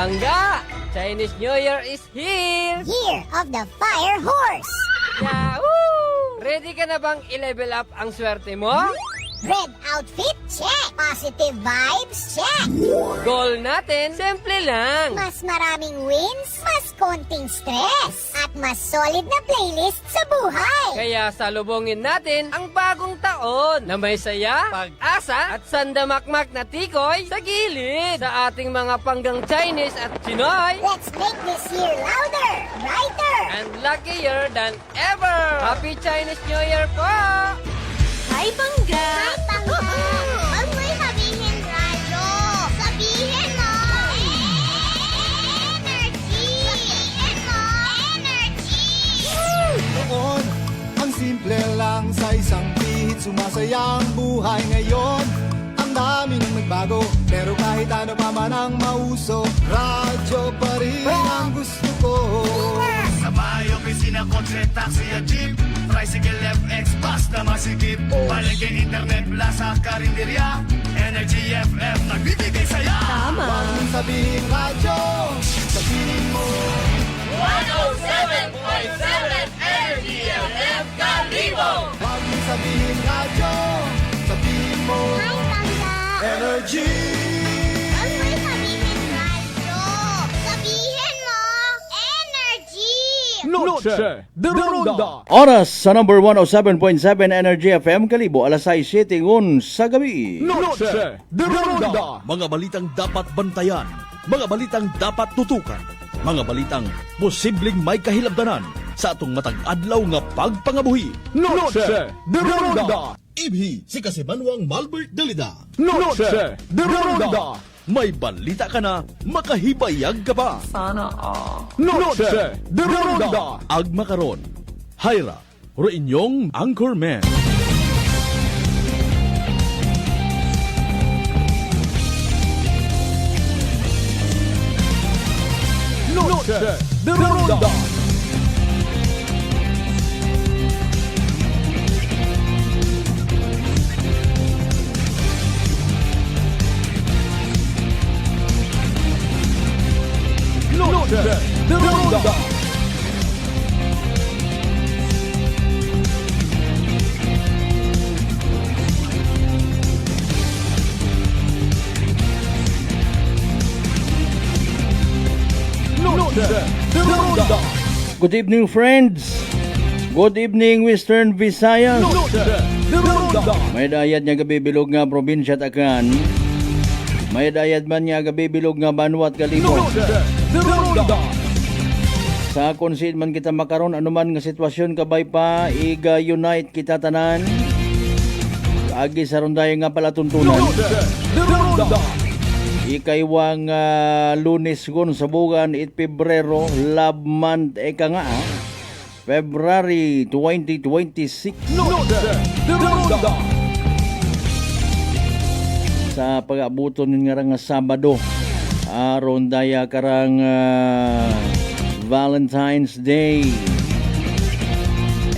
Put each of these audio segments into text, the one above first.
Bangga! Chinese New Year is here! Year of the Fire Horse. Yahoo! Ready ka na bang i-level up ang swerte mo? Red outfit? Check. Positive vibes? Check. Goal natin, simple lang. Mas maraming wins, mas konting stress, at mas solid na playlist sa buhay. Kaya salubungin natin ang bagong taon na may saya, pag-asa at sandamakmak na tikoy sa gilid sa ating mga panggang Chinese at Pinoy Let's make this year louder, brighter. and luckier than ever. Happy Chinese New Year po! Hi, Bangga! Hi, Bangga! Huwag mo'y sabihin radyo. Sabihin mo! Energy! Sabihin mo! Energy! Noon, ang simple lang sa isang pihit. Sumasaya ang buhay ngayon. Ang dami nang nagbago, pero kahit ano pa man ang mauso, radyo pa rin ang gusto ko. Sa bahay, opisina, kotse, taxi at jeep, tricycle, FX, bus na masikip, palengke, internet, plaza, karinderya, Energy FM, nagbibigay saya. Tama! Huwag mong sabihin radyo, sabihin mo. 107.7 Energy FM Kalibo! Huwag mong sabihin radyo, sabihin mo. Hi, Bangga! Energy! Huwag mo'y sabihin radyo. Sabihin mo! Energy! Noche de Ronda. Oras sa number 107.7 Energy FM Kalibo, alas 6:07 sa gabi. Noche de Ronda. Mga balitang dapat bantayan, mga balitang dapat tutukan, mga balitang posibleng may kahilabdanan sa atong matag adlaw nga pagpangabuhi. Noche de Ronda. Ibhi si Kasimanwang Malbert Dalida. Noche de Ronda. May balita ka na, makahibayag ka pa. Noche de Ronda. Agma karon, Hyra, ro inyong Anchorman. Noche de Ronda. Noche de Ronda. Noche de Ronda. Good evening, friends. Good evening, Western Visayas. Noche de Ronda. May dayad nga gabibilog nga probinsya Takan. May dayad man nga gabibilog nga Banwat Kalibo. Noche de Ronda. Sa konsid man kita makaron anuman nga sitwasyon kabay pa iga-unite kita tanan. Agi sa ronday nga palatuntunan. Noche de Ronda. Ikaywang Lunes gon sa bugan 8 Pebrero, love month eka nga February 2026. Noche de Ronda. Sa pag-abuton nga nga Sabado aron daya karang Valentine's Day.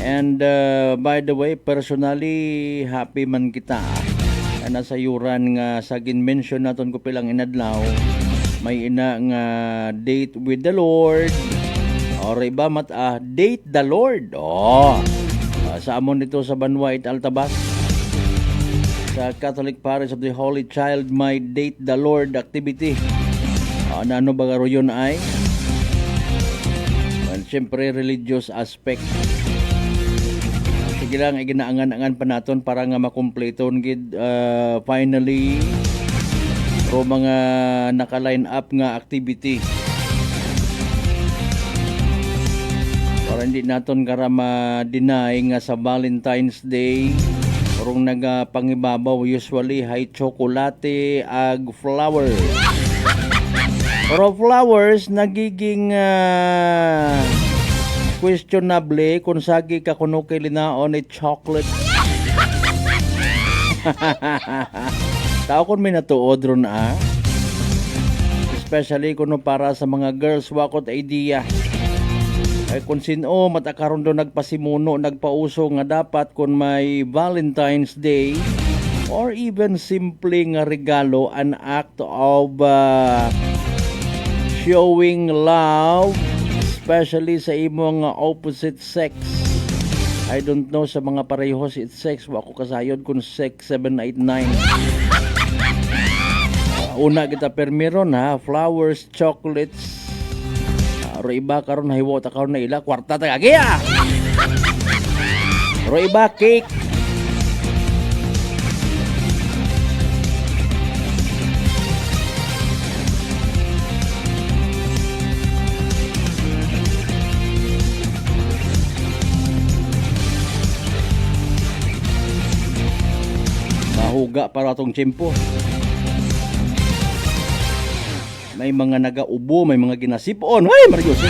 And by the way, personally happy man kita na sa yuran nga sa gin-mention naton ko pilang inadlaw may ina nga date with the Lord or iba date the Lord. Sa amon dito sa Banwait Altabas sa Catholic Parish of the Holy Child may date the Lord activity. Ano ba garo yun ay? Siyempre religious aspect. Sige lang, iginaangan-angan pa naton para nga makumpleton gid finally pro mga naka-line up nga activity. Para hindi naton kara ma-deny nga sa Valentine's Day urong nagapangibabaw usually hay tsokolate ag flower. Pero flowers nagiging questionable kung sagi ka kuno kay linaon ay chocolate. Tao kon may natuod ron especially kuno para sa mga girls wakot idea ay kung sino matakaron do nagpasimuno nagpauso nga dapat kung may Valentine's Day or even simple nga regalo, an act of showing love, especially sa imong opposite sex. I don't know sa mga parehos it sex, wa ko kasayod kung sex 789. Una kita permiron ha, flowers, chocolates. Ro iba karon hiwo ta karon na ila kwarta ta gagiya. Ro iba cake. Mahuga para atong tiyempo. May mga nagaubo, may mga ginasipon. Ay, Mario Jose.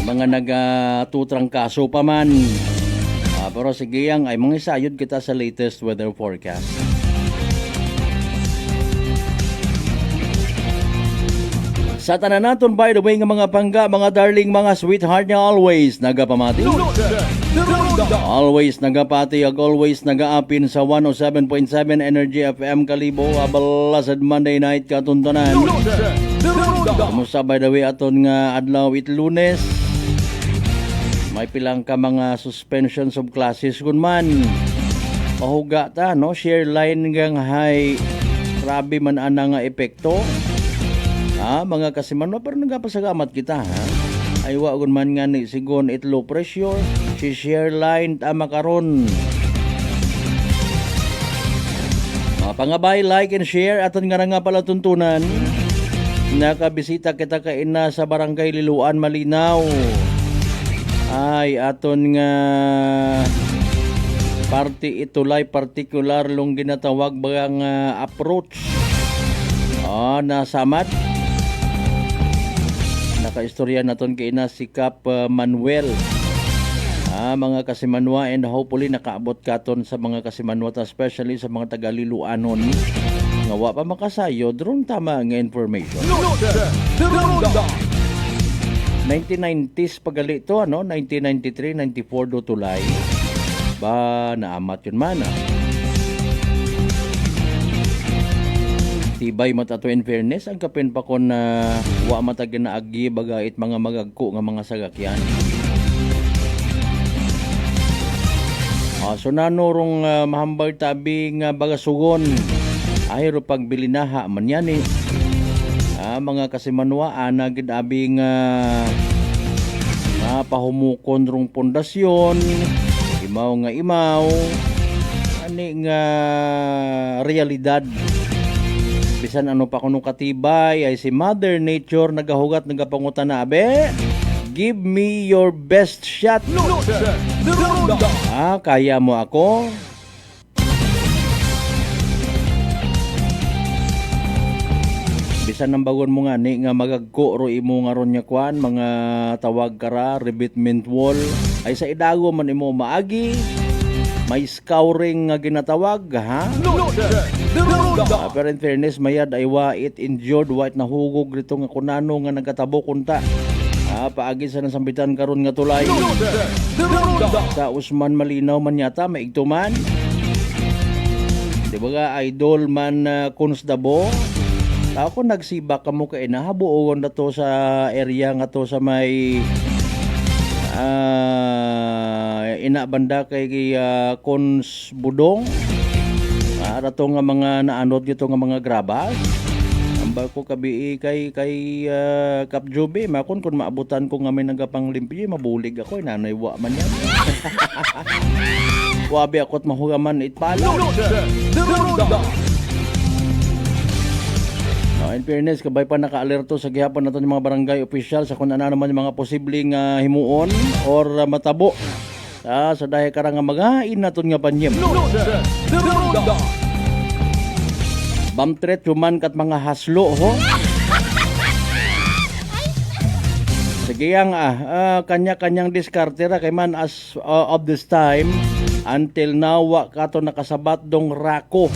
Mga nagatutrang kaso pa man. Pero sige yang ay mga isayod kita sa latest weather forecast. Sa tanan naton, by the way, nga mga pangga, mga darling, mga sweetheart niya, always nagapamati. Always nagapati, ag always nagaapin sa 107.7 Energy FM Kalibo, Blessed Monday night katuntanan. Kumusta, by the way, aton nga adlaw it Lunes. May pilang ka mga suspensions of classes kun man. Pahuga ta, no? Share line gang hay. Grabe man ana nga epekto. Mga kasimanwa, pero nagapasagamat kita, ha? Aywa kun man nga ni sigon it low pressure, si share line tama karon. Pangabay, like and share aton nga pala tuntunan. Nakabisita kita kaina sa Barangay Liluan, Malinaw. Ay aton nga party itulay particular long ginatawag bagang approach. Nasamat. Nakaistorya naton kay na si Cap Manuel. Mga kasimanwa, and hopefully nakaabot katon sa mga kasimanwa, especially sa mga taga-Liluanon nga wa pa makasayo dron tama nga information. 1990s pagali to, 1993, 94 do tulay. Ba naamat yun man. Tibay matato in fairness ang kapin pa kon na wa matag na agi bagait mga magagko nga mga sagakyan. So nanorong mahambal tabi nga bagasugon ay ro pagbilinaha man yan eh. Mga kasimanwa ana gid abi nga pahumukon rong pundasyon, imaw ani nga realidad. Bisan ano pa kuno katibay ay si Mother Nature nagahugat nagapangutan na, abe, give me your best shot. Kaya mo ako. Bisan nang bagon mo nga ni nga magagko ro imo nga ron nya kwan mga tawag kara rebatment wall ay sa idago man imo maagi. May scouring nga ginatawag, ha? Pero in fairness, mayad ay it injured, white na hugog rito nga kunano nga nagkatabo kunta. Paagi sa nasambitan karon nga tulay. Sa Usman Malinaw man yata, maigtuman. Di ba nga, idol man Constable? Ako nagsibak ka mo kay nahabuogon na to sa area nga to sa may inabanda kay Cons Budong. Para to nga mga naanod dito nga mga grabas. Ambal ko kabi kay Kap Jobe, makon kun maabutan ko nga may nagapang limpyo, mabulig ako, nanay wa man yan. Wabi ako't mahugaman itpalo. In fairness, kabay pa naka-alerto sa gihapon nato ng mga barangay official sa kung ano naman yung mga posibleng himuon or matabo sa dahil karang magain naton nga panyem. Bamtret human kat mga haslo ho. Sige yang kanya-kanyang diskarte ra kay man as of this time until now wa kato nakasabat dong rako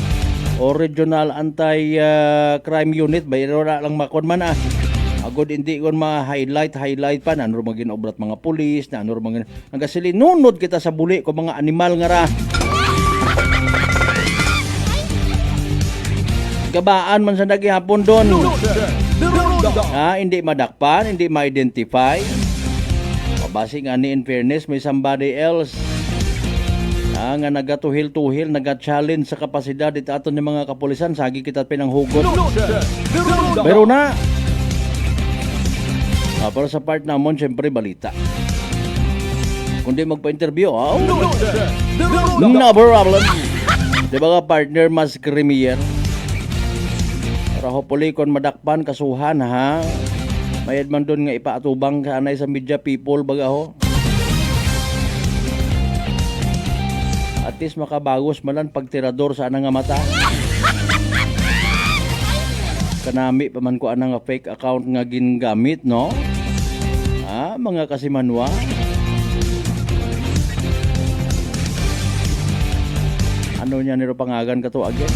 o Regional Anti-Crime Unit bayro na lang makon man agod hindi kon ma-highlight pa na ano maging obrat mga pulis na ano maging nagasili nunod kita sa buli ko mga animal nga ra gabaan man sa dagi hapon doon Hindi madakpan, hindi ma-identify. Mabasi nga ni in fairness, may somebody else nga nagatuhil-tuhil, naga-challenge sa kapasidad ito aton ng mga kapulisan, sagi kita pinanghugot. Pero na, pero sa part namon, syempre balita. Kundi magpa-interview, no problem. Di ba nga partner, mas krimiyer? Para hopefully kon madakpan, kasuhan ha. Mayad man doon nga ipaatubang kanay sa media people baga ho. At least makabagos malan pagtirador sa anang nga mata. Kanami pa man ko anang nga fake account nga gingamit, no? Mga kasimanwa. Ano niya niro pangagan ka to again?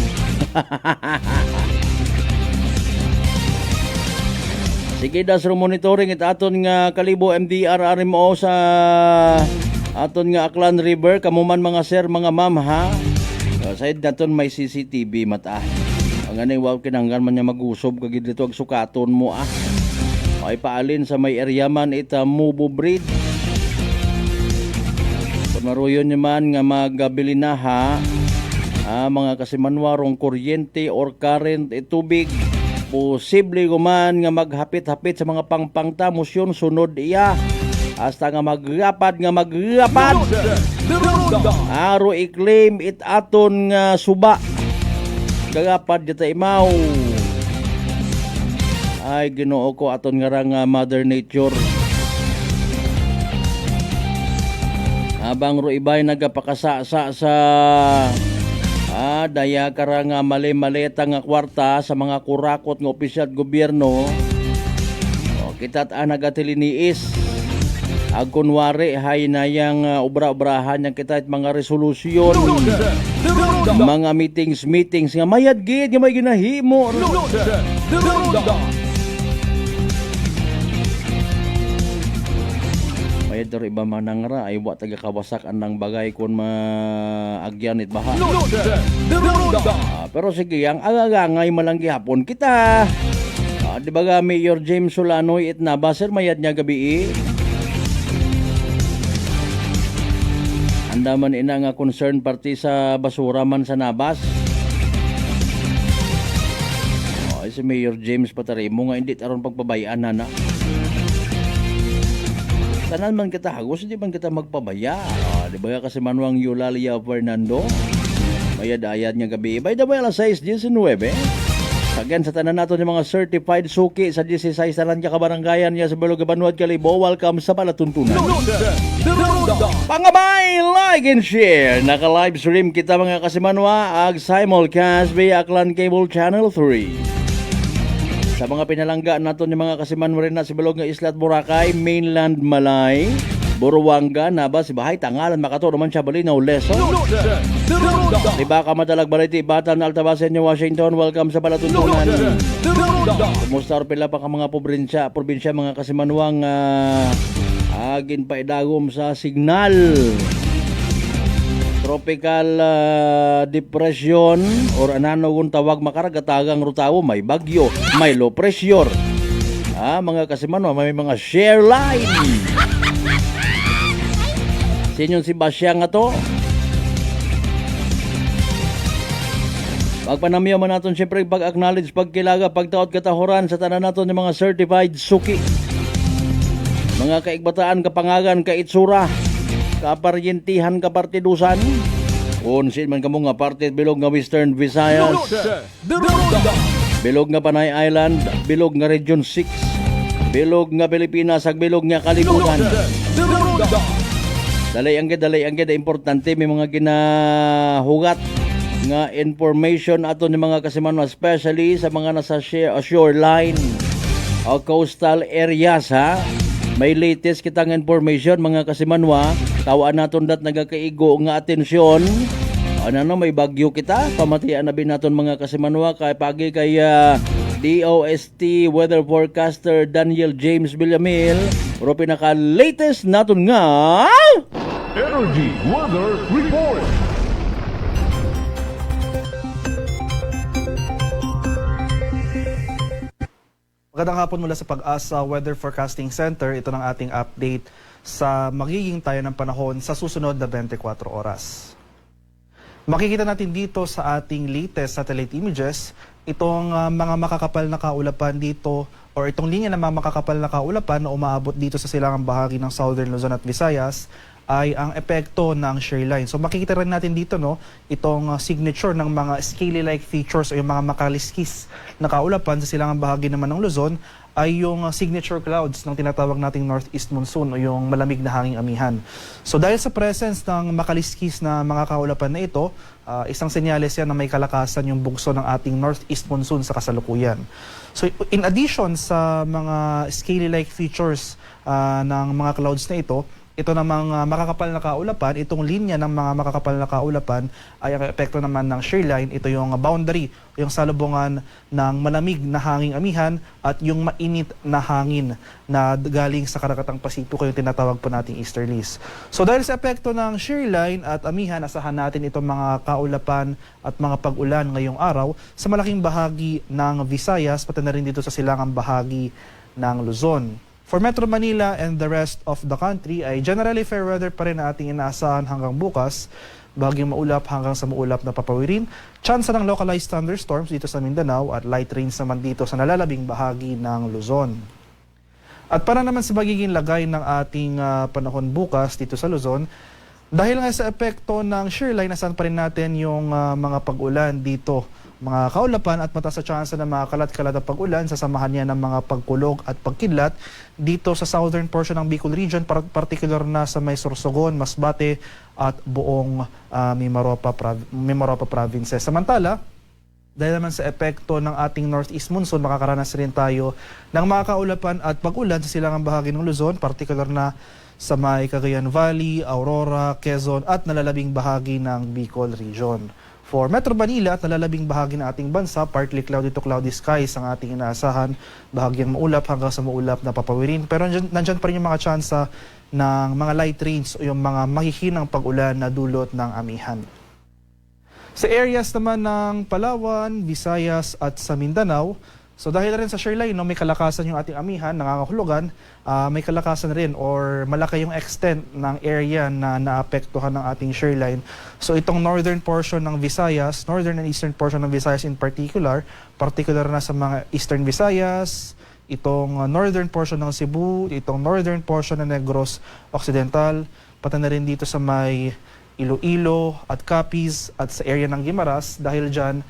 Sige, das monitoring it aton nga kalibo MDR RMO sa aton nga Aklan River. Kamuman mga sir, mga ma'am ha. Side naton may CCTV mata. Ang anay wow kinanggan man niya magusob kagid dito ag sukaton mo Ay paalin sa may area man ita Mubo Bridge. Pamaruyon niya man nga magabili na ha. Mga kasimanwarong kuryente or current tubig. Posible guman nga maghapit-hapit sa mga pangpangta musyon sunod iya hasta nga magrapad aro i-claim it aton nga suba kagapad dita imaw. Ay Ginoo ko aton nga nga Mother Nature. Habang ro ibay nagapakasasa sa daya kara nga mali-maleta nga kwarta sa mga kurakot nga opisyal gobyerno. Kita't nagatiliniis. Ag kunwari hay na yang obra-obrahan yang kita mga resolusyon. Mga meetings nga mayad gid nga may ginahimo. Mayad der iba manangra ay wa taga kawasak anang bagay kun maagyanit baha. Pero sige ang agagangay malanggi hapon kita. Di ba ga Mayor James Solanoy itnaba sir mayad niya gabi Andaman ina nga concern party sa basura man sa Nabas. Si Mayor James Patarimo nga hindi taron pagpabayaan na. Tanan man kita hagos, hindi man kita magpabaya. Di ba kasi manuang Eulalia Fernando? Mayad-ayad nga gabi. By the way, alas 6:19. Again, sa tanan nato ng mga certified suki sa 16 tanan ka kabaranggayan niya sa Balog Banuad Kalibo. Welcome sa Palatuntunan. Pangabay, like and share. Naka-live stream kita mga kasimanwa. Ag simulcast via Aklan Cable Channel 3. Sa mga pinalangga nato ng mga kasimanwa rin na si Balog nga Isla at Boracay, Mainland Malay, Buruanga, Nabas, Bahay, Tangalan, Makato, naman siya Balinaw, Leso. Diba ka madalag baliti, Batan, Altabasen, Washington, welcome sa Palatuntunan. Kumusta pila pa ka mga probinsya, mga kasimanwang agin pa idagom sa signal. Tropical depression or anano kung tawag makaragatagang rutawo, may bagyo, may low pressure. Mga kasimanwa, may mga share line. Sinyon si Basya nga to. Pagpanamiyo man natin siyempre pag-acknowledge, pagkilaga, pagtaot katahoran sa tanan natin ng mga certified suki. Mga kaigbataan, kapangagan, kaitsura, kaparyentihan, kapartidusan. Unsin man kamo nga parte bilog nga Western Visayas. Bilog nga Panay Island, bilog nga Region 6. Bilog nga Pilipinas, ag bilog nga Kalibutan. Dalay ang importante may mga ginahugat nga information ato ni mga kasimanwa, especially sa mga nasa shoreline o coastal areas ha. May latest kitang information mga kasimanwa, tawaan naton dat nagakaigo nga atensyon. Ano may bagyo kita, pamatian na bin naton mga kasimanwa kay pagi kay DOST weather forecaster Daniel James Villamil. Pero pinaka latest naton nga Energy Weather Report. Magandang hapon mula sa Pag-asa Weather Forecasting Center. Ito ng ating update sa magiging tayo ng panahon sa susunod na 24 oras. Makikita natin dito sa ating latest satellite images itong mga makakapal na kaulapan dito or itong linya ng mga makakapal na kaulapan na umaabot dito sa silangang bahagi ng Southern Luzon at Visayas ay ang epekto ng shear line. So makikita rin natin dito itong signature ng mga scaly-like features o yung mga makaliskis na kaulapan sa silangang bahagi naman ng Luzon ay yung signature clouds ng tinatawag nating northeast monsoon o yung malamig na hanging amihan. So dahil sa presence ng makaliskis na mga kaulapan na ito, isang senyales yan na may kalakasan yung bugso ng ating northeast monsoon sa kasalukuyan. So in addition sa mga scaly-like features ng mga clouds na ito namang makakapal na kaulapan, itong linya ng mga makakapal na kaulapan ay ang epekto naman ng shear line. Ito yung boundary, yung salubungan ng malamig na hanging amihan at yung mainit na hangin na galing sa Karagatang Pasipiko, yung tinatawag po nating easterlies. So dahil sa epekto ng shear line at amihan, asahan natin itong mga kaulapan at mga pag-ulan ngayong araw sa malaking bahagi ng Visayas, pati na rin dito sa silangang bahagi ng Luzon. For Metro Manila and the rest of the country ay generally fair weather pa rin na ating inaasahan hanggang bukas. Bahagyang maulap hanggang sa maulap na papawirin. Chance ng localized thunderstorms dito sa Mindanao at light rains naman dito sa nalalabing bahagi ng Luzon. At para naman sa magiging lagay ng ating panahon bukas dito sa Luzon, dahil nga sa epekto ng shear line, nasan pa rin natin yung mga pag-ulan dito, mga kaulapan at mataas sa tsansa ng mga kalat-kalat na pag-ulan, sasamahan niya ng mga pagkulog at pagkidlat dito sa southern portion ng Bicol region, particular na sa may Sorsogon, Masbate at buong Mimaropa provinces. Samantala, dahil naman sa epekto ng ating northeast monsoon, makakaranas rin tayo ng mga kaulapan at pag-ulan sa silangang bahagi ng Luzon, particular na sa may Cagayan Valley, Aurora, Quezon at nalalabing bahagi ng Bicol region. For Metro Manila at nalalabing bahagi ng ating bansa, partly cloudy to cloudy skies ang ating inaasahan, bahagyang maulap hanggang sa maulap na papawirin. Pero nandyan pa rin yung mga tsansa ng mga light rains o yung mga mahihinang pag-ulan na dulot ng amihan. Sa areas naman ng Palawan, Visayas at sa Mindanao, so dahil rin sa shear line, may kalakasan yung ating amihan, nangangahulugan, may kalakasan rin or malaki yung extent ng area na naapektuhan ng ating shear line. So itong northern portion ng Visayas, northern and eastern portion ng Visayas in particular na sa mga eastern Visayas, itong northern portion ng Cebu, itong northern portion ng Negros Occidental, pati na rin dito sa may Iloilo at Capiz at sa area ng Guimaras. Dahil dyan,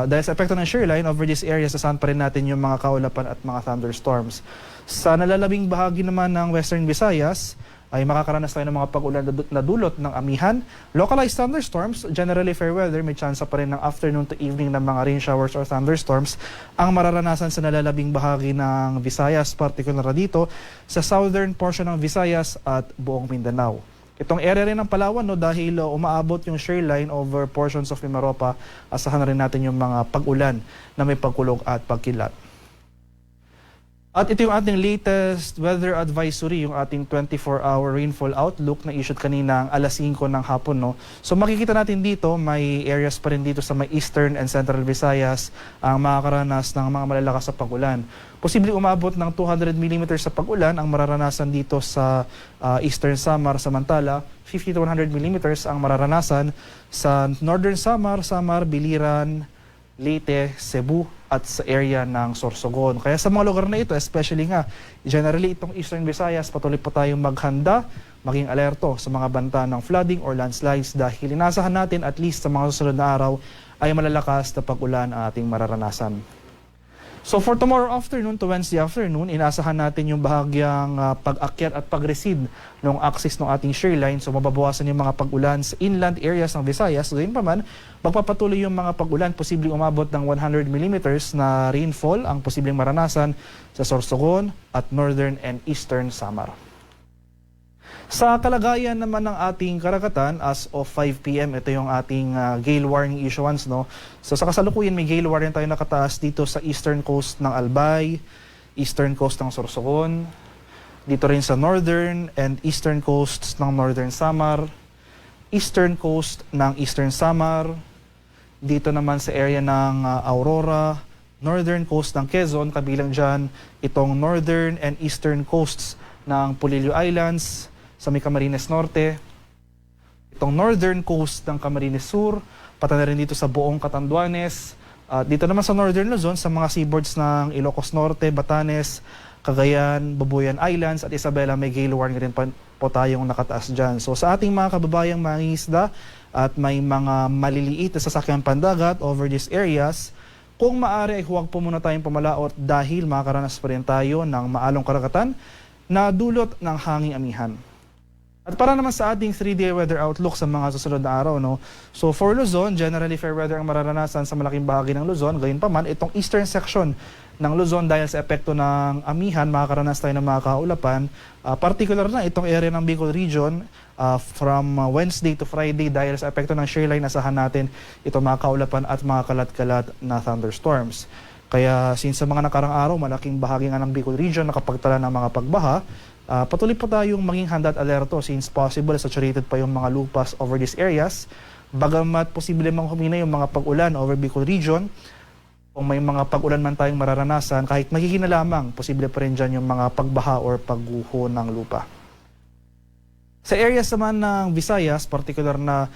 dahil sa epekto ng shear line, over this area, sasaan pa rin natin yung mga kaulapan at mga thunderstorms. Sa nalalabing bahagi naman ng Western Visayas, ay makakaranas tayo ng mga pag-ulan na dulot ng amihan. Localized thunderstorms, generally fair weather, may chance pa rin ng afternoon to evening ng mga rain showers or thunderstorms ang mararanasan sa nalalabing bahagi ng Visayas, particular na dito sa southern portion ng Visayas at buong Mindanao. Itong area rin ng Palawan, dahil umaabot yung shear line over portions of Mimaropa, asahan na rin natin yung mga pag-ulan na may pagkulog at pagkilat. At ito yung ating latest weather advisory, yung ating 24-hour rainfall outlook na issued kanina alas 5 ng hapon. So makikita natin dito, may areas pa rin dito sa may eastern and central Visayas ang makakaranas ng mga malalakas sa pag-ulan. Posibleng umabot ng 200 mm sa pag-ulan ang mararanasan dito sa Eastern Samar, samantala 50 to 100 mm ang mararanasan sa Northern Samar, Biliran, Leyte, Cebu at sa area ng Sorsogon. Kaya sa mga lugar na ito, especially nga, generally itong Eastern Visayas, patuloy po tayong maghanda, maging alerto sa mga banta ng flooding or landslides dahil inasahan natin at least sa mga susunod na araw ay malalakas na pag-ulan ang ating mararanasan. So for tomorrow afternoon to Wednesday afternoon, inaasahan natin yung bahagyang pag-akyat at pag-recede ng axis ng ating shear line. So mababawasan yung mga pag-ulan sa inland areas ng Visayas. Gayun pa man, magpapatuloy yung mga pag-ulan, posibleng umabot ng 100 mm na rainfall ang posibleng maranasan sa Sorsogon at northern and eastern Samar. Sa kalagayan naman ng ating karagatan, as of 5 p.m., ito yung ating gale warning issuance. So sa kasalukuyan, may gale warning tayo nakataas dito sa eastern coast ng Albay, eastern coast ng Sorsogon, dito rin sa northern and eastern coasts ng northern Samar, eastern coast ng eastern Samar, dito naman sa area ng Aurora, northern coast ng Quezon, kabilang dyan itong northern and eastern coasts ng Polillo Islands sa may Camarines Norte, itong northern coast ng Camarines Sur, pati na rin dito sa buong Catanduanes, dito naman sa northern Luzon, sa mga seaboards ng Ilocos Norte, Batanes, Cagayan, Babuyan Islands at Isabela, may gale warning rin po tayong nakataas dyan. So sa ating mga kababayang mangingisda at may mga maliliit na sasakyang pandagat over these areas, kung maaari ay huwag po muna tayong pumalaot dahil makakaranas pa rin tayo ng maalong karagatan na dulot ng hanging amihan. At para naman sa ating 3-day weather outlook sa mga susunod na araw, no? So for Luzon, generally fair weather ang mararanasan sa malaking bahagi ng Luzon. Gayunpaman, itong eastern section ng Luzon dahil sa epekto ng amihan, makakaranas tayo ng mga kaulapan. Particular na itong area ng Bicol region from Wednesday to Friday dahil sa epekto ng shear line, asahan natin itong mga kaulapan at mga kalat-kalat na thunderstorms. Kaya since sa mga nakarang araw, malaking bahagi nga ng Bicol region nakapagtala ng mga pagbaha, patuloy po tayong maging handa at alerto since possible saturated pa yung mga lupas over these areas. Bagamat posible mang humina yung mga pag-ulan over Bicol region, kung may mga pag-ulan man tayong mararanasan, kahit mahihina lamang, posible pa rin dyan yung mga pagbaha or pagguho ng lupa. Sa areas naman ng Visayas, particular na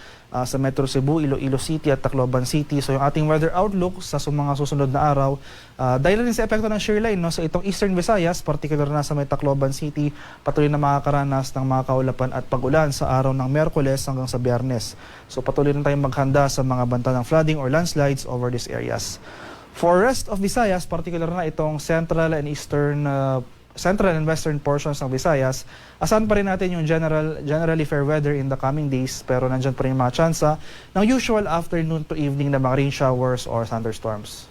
sa Metro Cebu, Iloilo City at Tacloban City, so yung ating weather outlook sa mga susunod na araw, dahil rin sa epekto ng shear line, no, sa itong Eastern Visayas, particular na sa may Tacloban City, patuloy na makakaranas ng mga kaulapan at pag-ulan sa araw ng Miyerkules hanggang sa Biyernes. So patuloy rin tayong maghanda sa mga banta ng flooding or landslides over these areas. For rest of Visayas, particular na itong central and western portions ng Visayas, asahan pa rin natin yung generally fair weather in the coming days, pero nandyan pa rin yung mga tsansa ng usual afternoon to evening na mga rain showers or thunderstorms.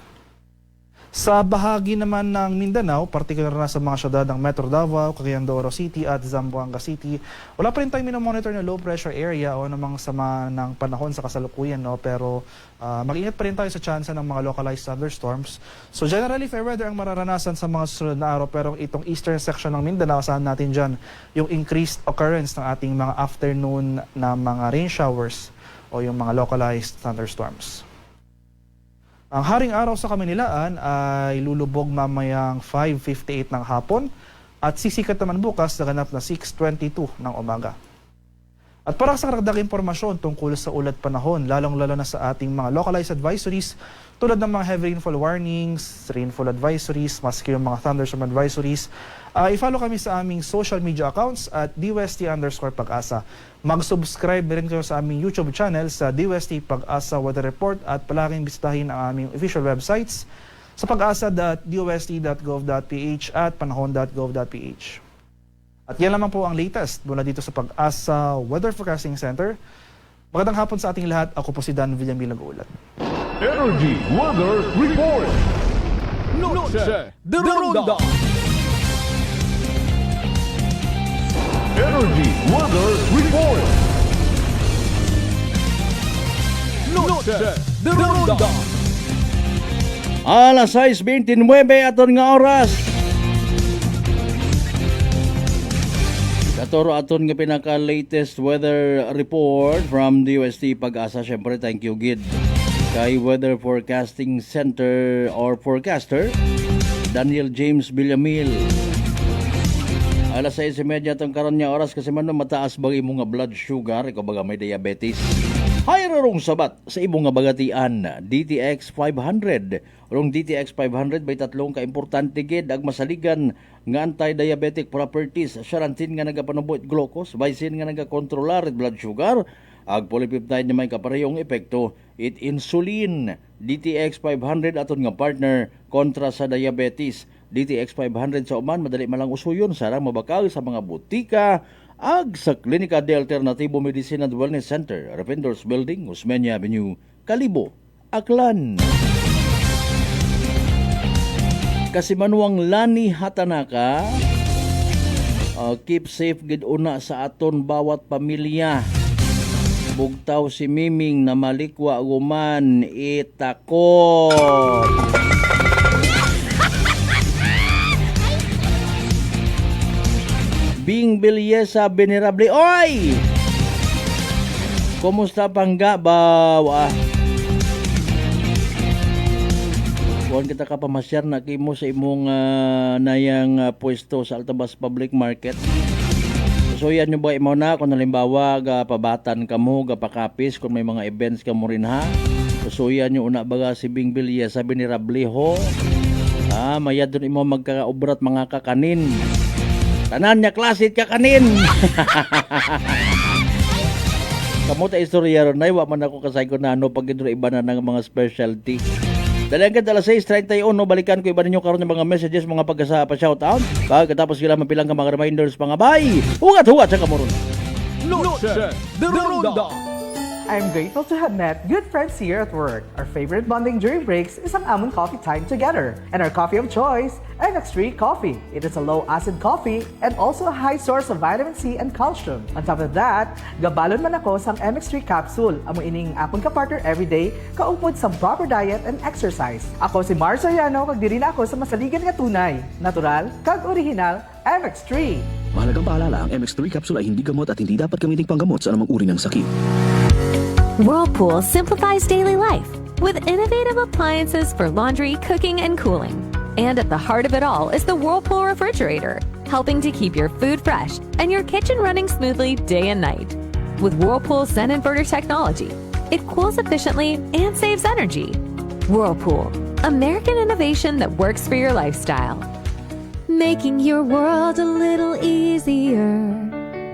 Sa bahagi naman ng Mindanao, particular na sa mga syudad ng Metro Davao, Cagayan de Oro City at Zamboanga City, wala pa rin tayong minomonitor na low pressure area o namang sama ng panahon sa kasalukuyan, no? Pero mag-ingat pa rin tayo sa tsansa ng mga localized thunderstorms. So generally fair weather ang mararanasan sa mga susunod na araw, pero itong eastern section ng Mindanao, asahan natin dyan yung increased occurrence ng ating mga afternoon na mga rain showers o yung mga localized thunderstorms. Ang haring araw sa Kamunilaan ay lulubog mamayang 5:58 ng hapon at sisikat naman bukas sa ganap na 6:22 ng umaga. At para sa karagdagang impormasyon tungkol sa ulat panahon, lalong-lalo na sa ating mga localized advisories tulad ng mga heavy rainfall warnings, rainfall advisories, maski yung mga thunderstorm advisories, i-follow kami sa aming social media accounts at DWST_Pag-asa. Mag-subscribe rin kayo sa aming YouTube channel sa DWST Pag-asa Weather Report at palaging bisitahin ang aming official websites sa pag-asa.dwst.gov.ph at panahon.gov.ph. At yan lamang po ang latest mula dito sa Pag-asa Weather Forecasting Center. Magandang hapon sa ating lahat. Ako po si Dan Villamil nag-uulat. Energy Weather Report. Noche de Ronda. Energy Weather Report. Noche de Ronda. Alas 6:29 aton nga oras. Katoro aton nga pinaka-latest weather report from DWST Pag-asa. Syempre, thank you, Gid. Kay Weather Forecasting Center or Forecaster, Daniel James Villamil. Alas 6:30 itong karon niya oras kasi man mataas bang imo nga blood sugar, ikaw baga may diabetes. Hayrarong sabat sa imo nga bagatian, DTX 500. Rong DTX 500 may tatlong ka-importante gid ag masaligan nga anti-diabetic properties. Xarantin nga nagapanubot glucose, vicin nga nagakontrolar blood sugar, ag polypeptide na may kaparehong epekto, it insulin. DTX 500 aton nga partner kontra sa diabetes. DTX 500 sa uman madali malang usuyon, sarang mabakal sa mga butika ag sa Klinika de Alternativo Medicine and Wellness Center, Arapendors Building, Osmeña Avenue, Kalibo, Aklan. Kasi manuang Lani Hatanaka, keep safe gid una sa aton bawat pamilya. Bugtaw si Miming na malikwa guman itakot. Bing Bilyesa Venerable. Oy! Kumusta pangga ba? Kuhan kita ka pamasyar na kimo sa imong nayang pwesto sa Altabas Public Market. Susuyan nyo ba imo na kung halimbawa pabatan ka mo, pakapis kung may mga events ka mo rin ha. Susuyan nyo una baga si Bing Bilya sabi ni Rabliho. Mayad doon imo magkaobrat mga kakanin. Tanan niya klasit kakanin. Kamu ta istorya ron nay wa man ako kasayko na ano pag iba na ng mga specialty. Dalagan alas 6:31 balikan ko iba ninyo karon ng mga messages mga pagkasa pa shoutout. Pagkatapos sila mapilang ka mga reminders mga bay. Hugat-hugat sa kamoron. Noche de Ronda. I'm grateful to have met good friends here at work. Our favorite bonding during breaks is ang amon coffee time together. And our coffee of choice, MX3 Coffee. It is a low-acid coffee and also a high source of vitamin C and calcium. On top of that, gabalon man ako sang MX3 capsule. Amo ining akong kapartner everyday, kaupod sa proper diet and exercise. Ako si Mars Soriano, kag diri na ako sa masaligan nga tunay, natural, kag original, MX3. Mahalagang paalala, ang MX3 capsule ay hindi gamot at hindi dapat gamiting panggamot sa anumang uri ng sakit. Whirlpool simplifies daily life with innovative appliances for laundry, cooking, and cooling. And at the heart of it all is the Whirlpool refrigerator, helping to keep your food fresh and your kitchen running smoothly day and night. With Whirlpool Zen Inverter technology, it cools efficiently and saves energy. Whirlpool, American innovation that works for your lifestyle. Making your world a little easier.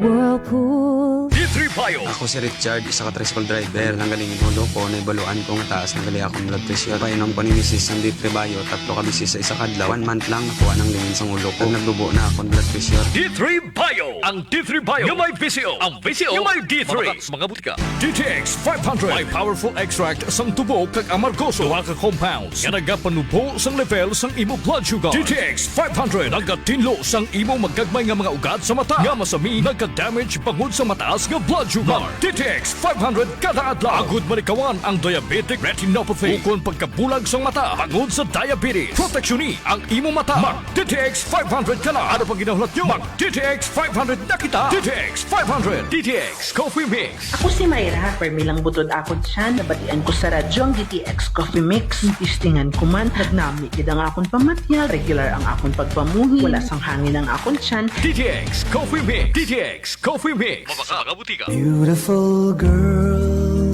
Whirlpool. D3 Bio. Ako si Richard, isa ka tricycle driver. Nanggaling yung ulo ko, naibaluan ko nga taas, nagali akong blood pressure. Painom ko ni Mrs. ng D3 Bio, 3 ka bisis sa isa kadlaw. 1 month lang, nakuha ng lingin sa ulo ko. Nagdubo na akong blood pressure. D3 Bio. Ang D3 Bio yung may VCO. Ang VCO yung may D3. Mga butika. DTX 500. May powerful extract sang tubo kag amargoso. Duha ka compounds. Nga nagapanubo sang level sang imo blood sugar. DTX 500. Nagatinlo sang imo magkagmay nga mga ugat sa mata. Nga masami nagka-damage bangod sa mataas nga blood sugar. DTX 500 kada adlaw. Agud manikawan ang diabetic retinopathy. Ukon pagkabulag sang mata bangod sa diabetes. Proteksyon ni ang imo mata. Mag DTX 500 kana. Ano pang ginahulat nyo? Mag DTX 500 na kita. DTX 500. DTX Coffee Mix. Ako si Mayra. Permilang butod ako dyan. Nabatian ko sa radyo ang DTX Coffee Mix. Tistingan ko man. Nagnami kid ang akong pamatyal. Regular ang akong pagpamuhi. Wala sang hangin ang akong tiyan. DTX Coffee Mix. DTX Coffee Mix. Mabaka mga butika. Beautiful girl.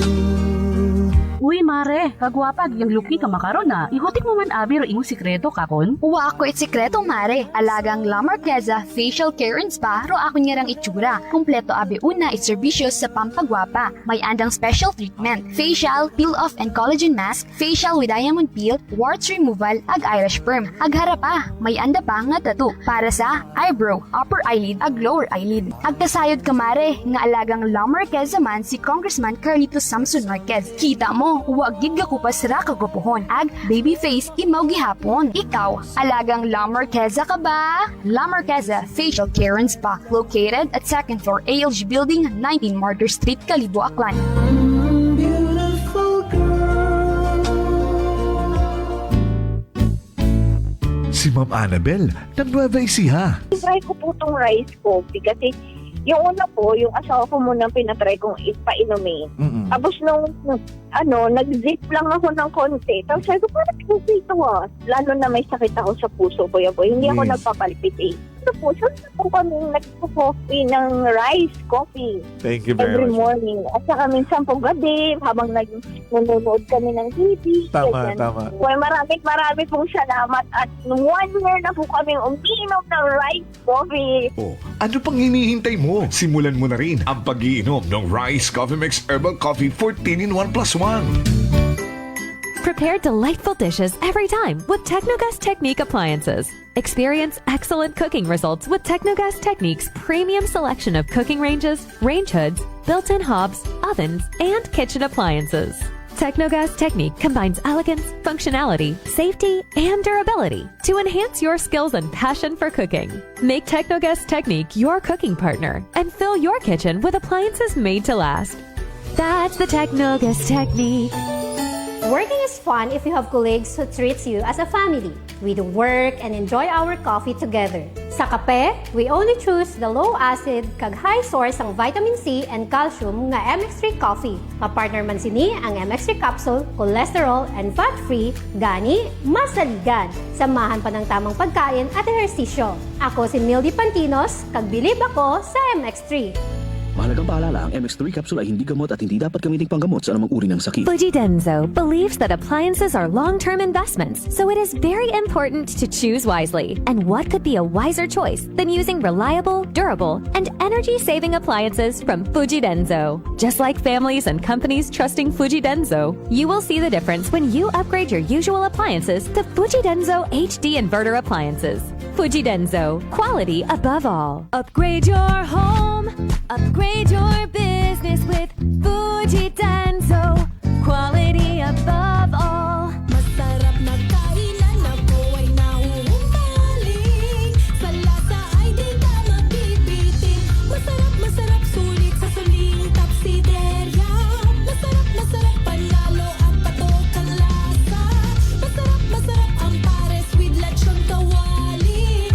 Uy, mare, kagwapag yung luki ka makaron na. Ihutik mo man abi ro imong sikreto kakon. Uwa ako it sikreto, mare. Alagang La Marqueza Facial Care and Spa ro ako niyarang itsura. Kompleto abi una it serbisyos sa pampagwapa. May andang special treatment. Facial, peel-off and collagen mask, facial with diamond peel, warts removal, ag eyelash perm. Ag harapa, may anda pa nga tattoo para sa eyebrow, upper eyelid, ag lower eyelid. Ag kasayod ka, mare, nga alagang La Marqueza man si Congressman Carlito Samson Marquez. Kita mo, huwag gid ko pa sira kagupuhon. Ag baby face imaw gihapon. Ikaw, alagang La Marqueza ka ba? La Marqueza Facial Care and Spa, located at 2nd floor ALG Building, 19 Martyr Street, Kalibo, Aklan. Si Ma'am Annabel, nag-Nueva Ecija. Try ko po itong rice coffee kasi yung una po, yung asawa ko muna pinatry kong ipainumin. Tapos nung nag-zip lang ako ng konti. Tapos sabi ko, parang coffee ito ah. Lalo na may sakit ako sa puso, boy. Hindi ako nagpapalpit eh. Ito po, saan po kami nagpo-coffee ng rice coffee. Thank you very every much. morning. At saka minsan po gabi, habang nanonood kami ng TV. Tama, ganyan. tama. Well, marami pong salamat. At nung 1 year na po kami uminom ng rice coffee. Oh, ano pang hinihintay mo? Simulan mo na rin ang pag-iinom ng Rice Coffee Mix Herbal Coffee 14-in-1 + 1. Prepare delightful dishes every time with Technogas Technique appliances. Experience excellent cooking results with Technogas Technique's premium selection of cooking ranges, range hoods, built-in hobs, ovens, and kitchen appliances. Technogas Technique combines elegance, functionality, safety, and durability to enhance your skills and passion for cooking. Make Technogas Technique your cooking partner and fill your kitchen with appliances made to last. That's the Technogas Technique. Working is fun if you have colleagues who treats you as a family. We do work and enjoy our coffee together. Sa kape, we only choose the low acid kag high source ang vitamin C and calcium nga MX3 coffee. Kapartner man sini ang MX3 capsule, cholesterol and fat-free, gani masaligan. Samahan pa ng tamang pagkain at ehersisyo. Ako si Mildy Pantinos, kag bilib ako sa MX3. Mahalagang paalala, ang MX3 capsule ay hindi gamot at hindi dapat gamiting panggamot sa anumang uri ng sakit. Fujidenzo believes that appliances are long-term investments, so it is very important to choose wisely. And what could be a wiser choice than using reliable, durable, and energy-saving appliances from Fujidenzo? Just like families and companies trusting Fujidenzo, you will see the difference when you upgrade your usual appliances to Fujidenzo HD inverter appliances. Fujidenzo, quality above all. Upgrade your home, upgrade your business with Fujidenzo, quality above all. Masarap na kainan ako ay nahuhumaling. Sa lasa ay di ka mabibitin. Masarap sulit sa suling tapsiderya. Masarap panalo ang patok ang lasa. Masarap ang pares with lechon kawali.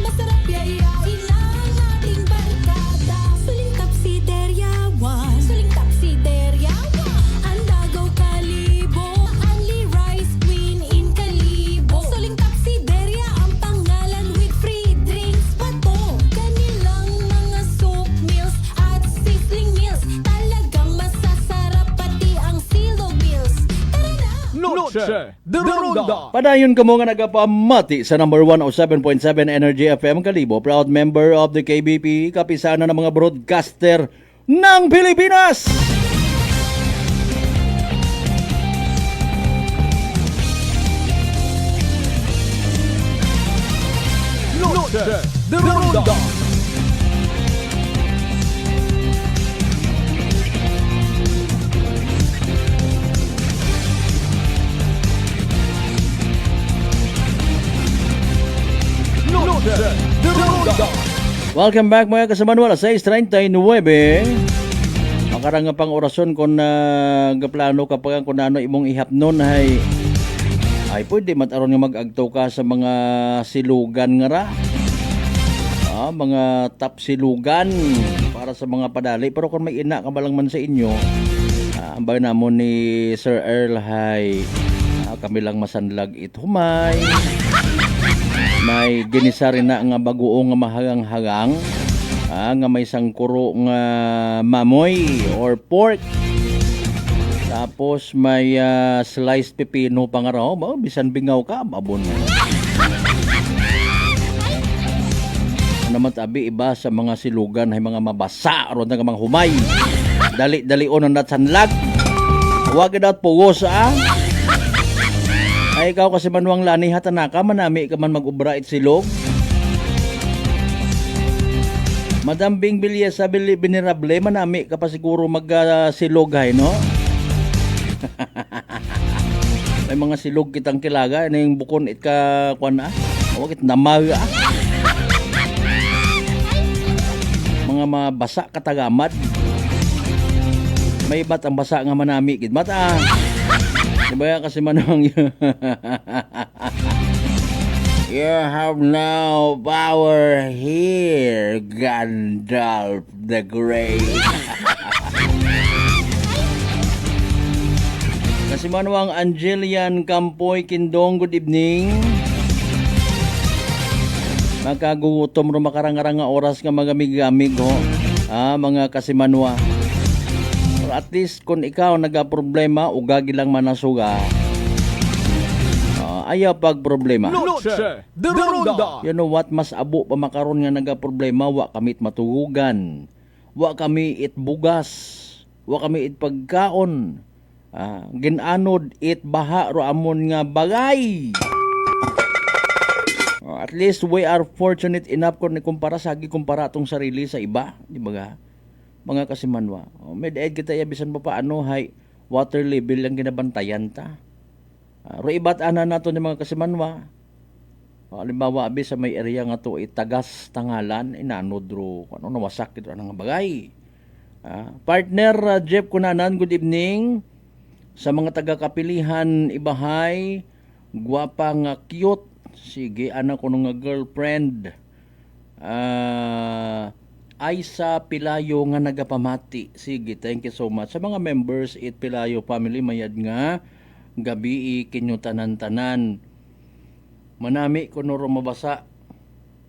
Masarap yayain ang ating barkada. Suling tapsiderya one. Suling tapsiderya one. Ang Dagaw Kalibo. Only rice queen in Kalibo. Suling tapsiderya ang pangalan with free drinks pa to. Kanilang mga soup meals at sizzling meals. Talagang masasarap pati ang silo meals. Tara na! Noche de Ronda. Padayon ka mo nga nagapamati sa number 107.7 Energy FM Kalibo, proud member of the KBP, kapisana ng mga broadcaster ng Pilipinas. Noche de Ronda. Noche de Ronda. Welcome back mga kasamanuan, 6:39. Makarang nga pang orasyon kung gaplano kapag kung ano imong ihapnon ay pwede mataron nga mag-agtaw ka sa mga silugan nga ra. Mga top silugan para sa mga padali. Pero kung may ina ka ba lang man sa inyo, ang bayo namon ni Sir Earl hay kami lang masanlag humay. May ginisa rin na nga bagoong nga mahagang-hagang, nga may sangkuro nga mamoy or pork. Tapos may sliced pepino pa nga raw. Bisan bingaw ka, babon mo. Naman tabi iba sa mga silugan ay mga mabasa ron nga mga humay. Dali-dalion ang natsanlag. Huwag daw pugos ay ikaw kasi manuang lani hatanaka, manami ka man mag-ubra it silog. Madam Bing Bilya sa Binirable, manami ka pa siguro mag-silog no? May mga silog kitang kilaga, ano yung bukon it ka kwan huwag it namaga mga mabasa katagamad. May iba't ang basa nga manami kit mata. Diba kasi manong you have no power here, Gandalf the Grey. Kasi manong Angelian Campoy Kindong, good evening. Magkagutom ro makarang-arang nga oras nga magamig-amig mga kasimanwa. At least kung ikaw nagaproblema ugagi lang manasuga, ayaw pag problema. Noche de Ronda. You know what, mas abo pa makaron nga nagaproblema, wa kami it matugugan, wa kami it bugas, wa kami it pagkaon, ginanod it baha ro amon nga bagay. At least we are fortunate enough kung kumpara sa kumpara tong sarili sa iba, di ba ga? Mga kasimanwa. Med-ed kita bisan pa paano hay water level ang ginabantayan ta. Roibat ana nato ni mga kasimanwa. Halimbawa abi sa may area nga to itagas tangalan inanod ro ano nawasak ito anang bagay. Partner Jeff Kunanan, good evening. Sa mga taga-kapilihan ibahay, gwapa nga cute. Sige, anak ko nga girlfriend. Aisa Pilayo nga nagapamati. Sige, thank you so much. Sa mga members, It Pilayo family, mayad nga, gabi kinyo tanan-tanan. Manami ko nuro mabasa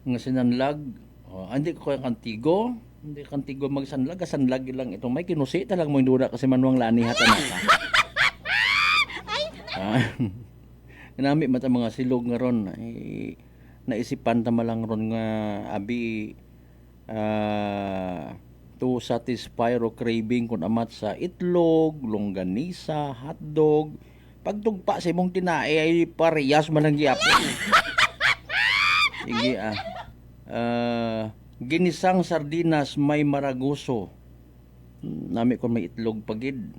nga sinanlag. Hindi ko kaya kantigo. Hindi kantigo magsanlag. Sanlag lang ito. May kinusi talang mo indura kasi manuang lani hatan na. Nami mata mga silog nga ron. Naisipan tama lang ron nga abi to satisfy ro craving kun amat sa itlog, longganisa, hotdog. Pagtugpa sa imong tinae ay parehas man ang gyapon. Sige ginisang sardinas may maraguso. Nami ko may itlog pagid.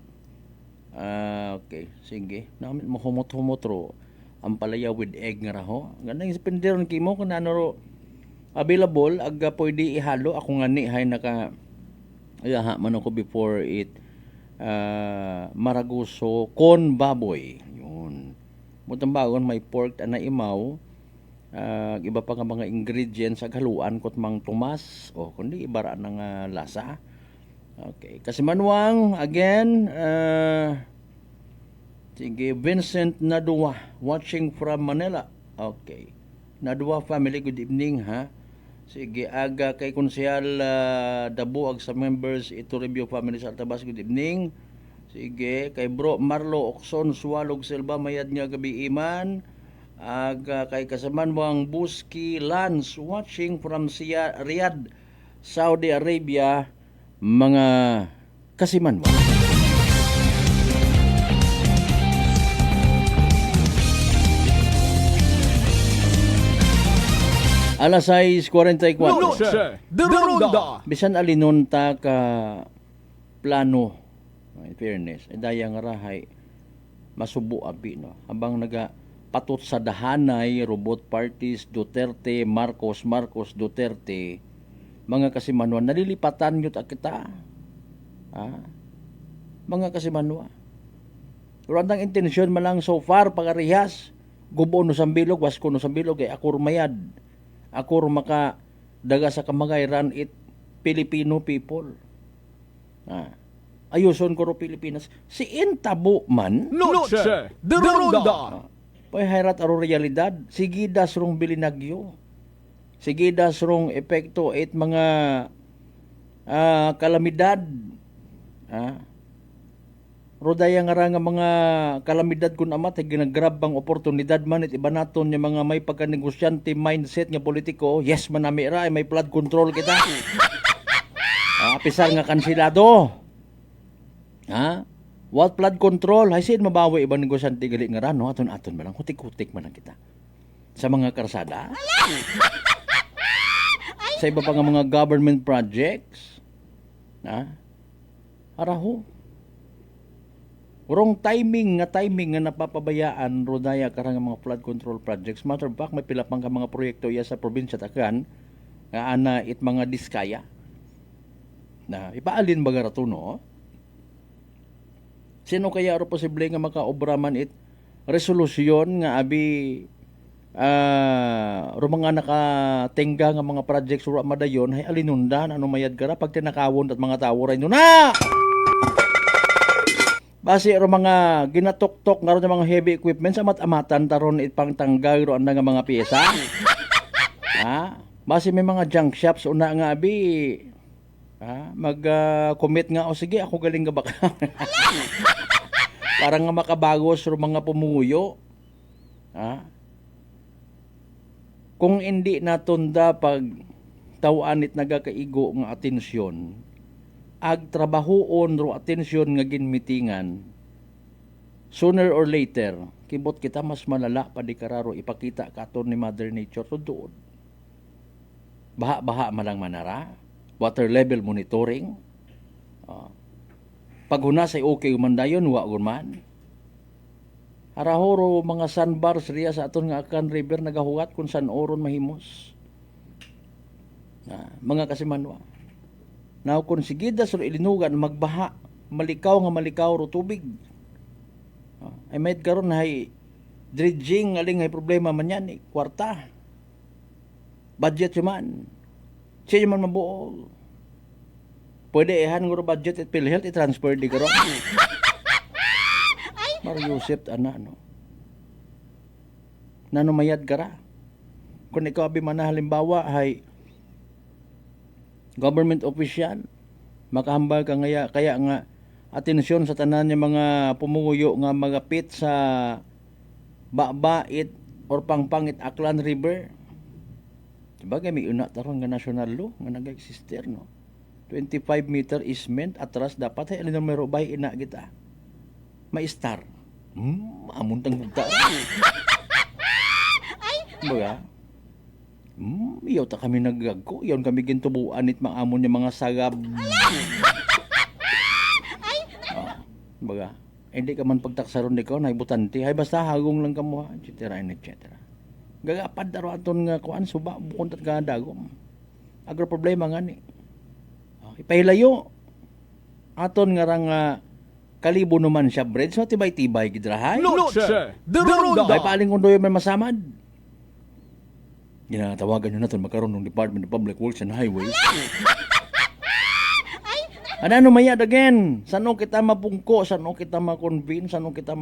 Okay, sige. Nami mo humot-humot ro ang palaya with egg nga raho. Ganang ispinderon kimo kun ano ro available aga pwede ihalo ako ngani hay naka ayaha man ako before it maraguso con baboy yun mutang bagon may pork na imaw iba pa nga mga ingredients ag haluan kot mang tumas o kundi ibara ng lasa. Okay, kasi manuang again sige, Vincent Nadua watching from Manila. Okay, Nadua family, good evening ha. Sige, aga kay Konsehal Dabuag sa members ito review family sa Altabas, good evening. Sige, kay Bro Marlo Okson Suwalog Silva mayad nga gabi iman. Aga kay kasaman mo ang Buski Lance watching from Riyadh, Saudi Arabia, mga kasiman mo. Alas 6:44. Noche de Ronda. Bisan alinunta ka plano, in fairness, daya nga rahay masubo abi no. Habang naga patot sa dahanay robot parties Duterte, Marcos Duterte, mga kasimanwa nalilipatan yut kita. Mga kasimanwa. Randang intensyon man lang so far pagarihas. Gubo no sambilog, wasko no sambilog kay ako rumayad. Ako maka daga sa kamagayran it Filipino people. Ayuson ko ro Pilipinas. Si Intabo man. Noche de Ronda. Pahayrat aro realidad. Sigidas rong bilinagyo. Sigidas rong epekto it mga kalamidad. Rodaya nga nga mga kalamidad kun amat ay ginagrab ang oportunidad man it iba naton yung mga may pagkanegosyante mindset nga politiko. Yes man nami ra ay may flood control kita. Pisar nga kansilado. What flood control? Hay sin mabawi ibang negosyante gali nga ra no aton man lang kutik-kutik man lang kita. Sa mga karsada. Sa iba pa nga mga government projects. Araho. Wrong timing nga napapabayaan rodaya karang mga flood control projects. Matter of fact, may pila pang ka mga proyekto iya sa probinsya Takan nga ana it mga diskaya. Na ipaalin baga rato no? Sino kaya ro posible nga makaobra man it resolusyon nga abi ro mga nakatingga nga mga projects ro madayon hay alinundan ano mayad kara pag tinakawon at mga tawo ray no na. Base ro mga ginatok-tok nga ro mga heavy equipment sa amatan taron itpang tanggay ro nga mga piyesa. Base may mga junk shops una nga abi. Mag-commit nga o sige ako galing ga baka. Para nga makabagos ro mga pumuyo. Kung hindi natunda pag tawanit nagakaigo nga atensyon, ag trabahoon ro atensyon nga ginmitingan, sooner or later kibot kita mas malala pa di kararo ipakita katon ni Mother Nature so doon baha man lang manara, water level monitoring, paghuna say okay umandayon wa man harahoro mga sandbars riya sa aton nga Akan River nagahugat kung san oron mahimos. Mga kasimanwa now kung sigidas ro ilinugan magbaha malikaw ro tubig ay may karon hay dredging aling hay problema man yan kwarta budget man Siya man mabuo. Pwede ihan nguro budget at PhilHealth i-transfer di karo. Mariusip ana no. Nanumayad kara. Kung ikaw abi man na halimbawa hay government official, makahambal ka kaya nga atensyon sa tanan niya mga pumuyo nga magapit sa Babait or Pangpangit Aklan River. Sabagay may una taron nga national law nga nag-exister no. 25-meter easement atras dapat ay alin numero bay ina kita. May star. Amuntang hugta. Baga? Iyaw ta kami naggagko. Iyaw kami gintubuan it maamon yung mga sagab. Baga? Hindi ka man pagtaksaron ni ko, naibutanti. Ay basta hagong lang kamo, etc. etc. Gagapad daro aton nga kuan suba bukod at gadagom. Agro problema nga ni. Ipahilayo. Aton nga rang kalibo naman siya bread. So tibay-tibay gidrahay. Noche de Ronda. Ay paling kundo yung may masamad. Ginatawagan nyo na ito magkaroon ng Department of Public Works and Highways. Ano mayad again? Sano kita mapungko? Sano kita ma-convince? Sano kita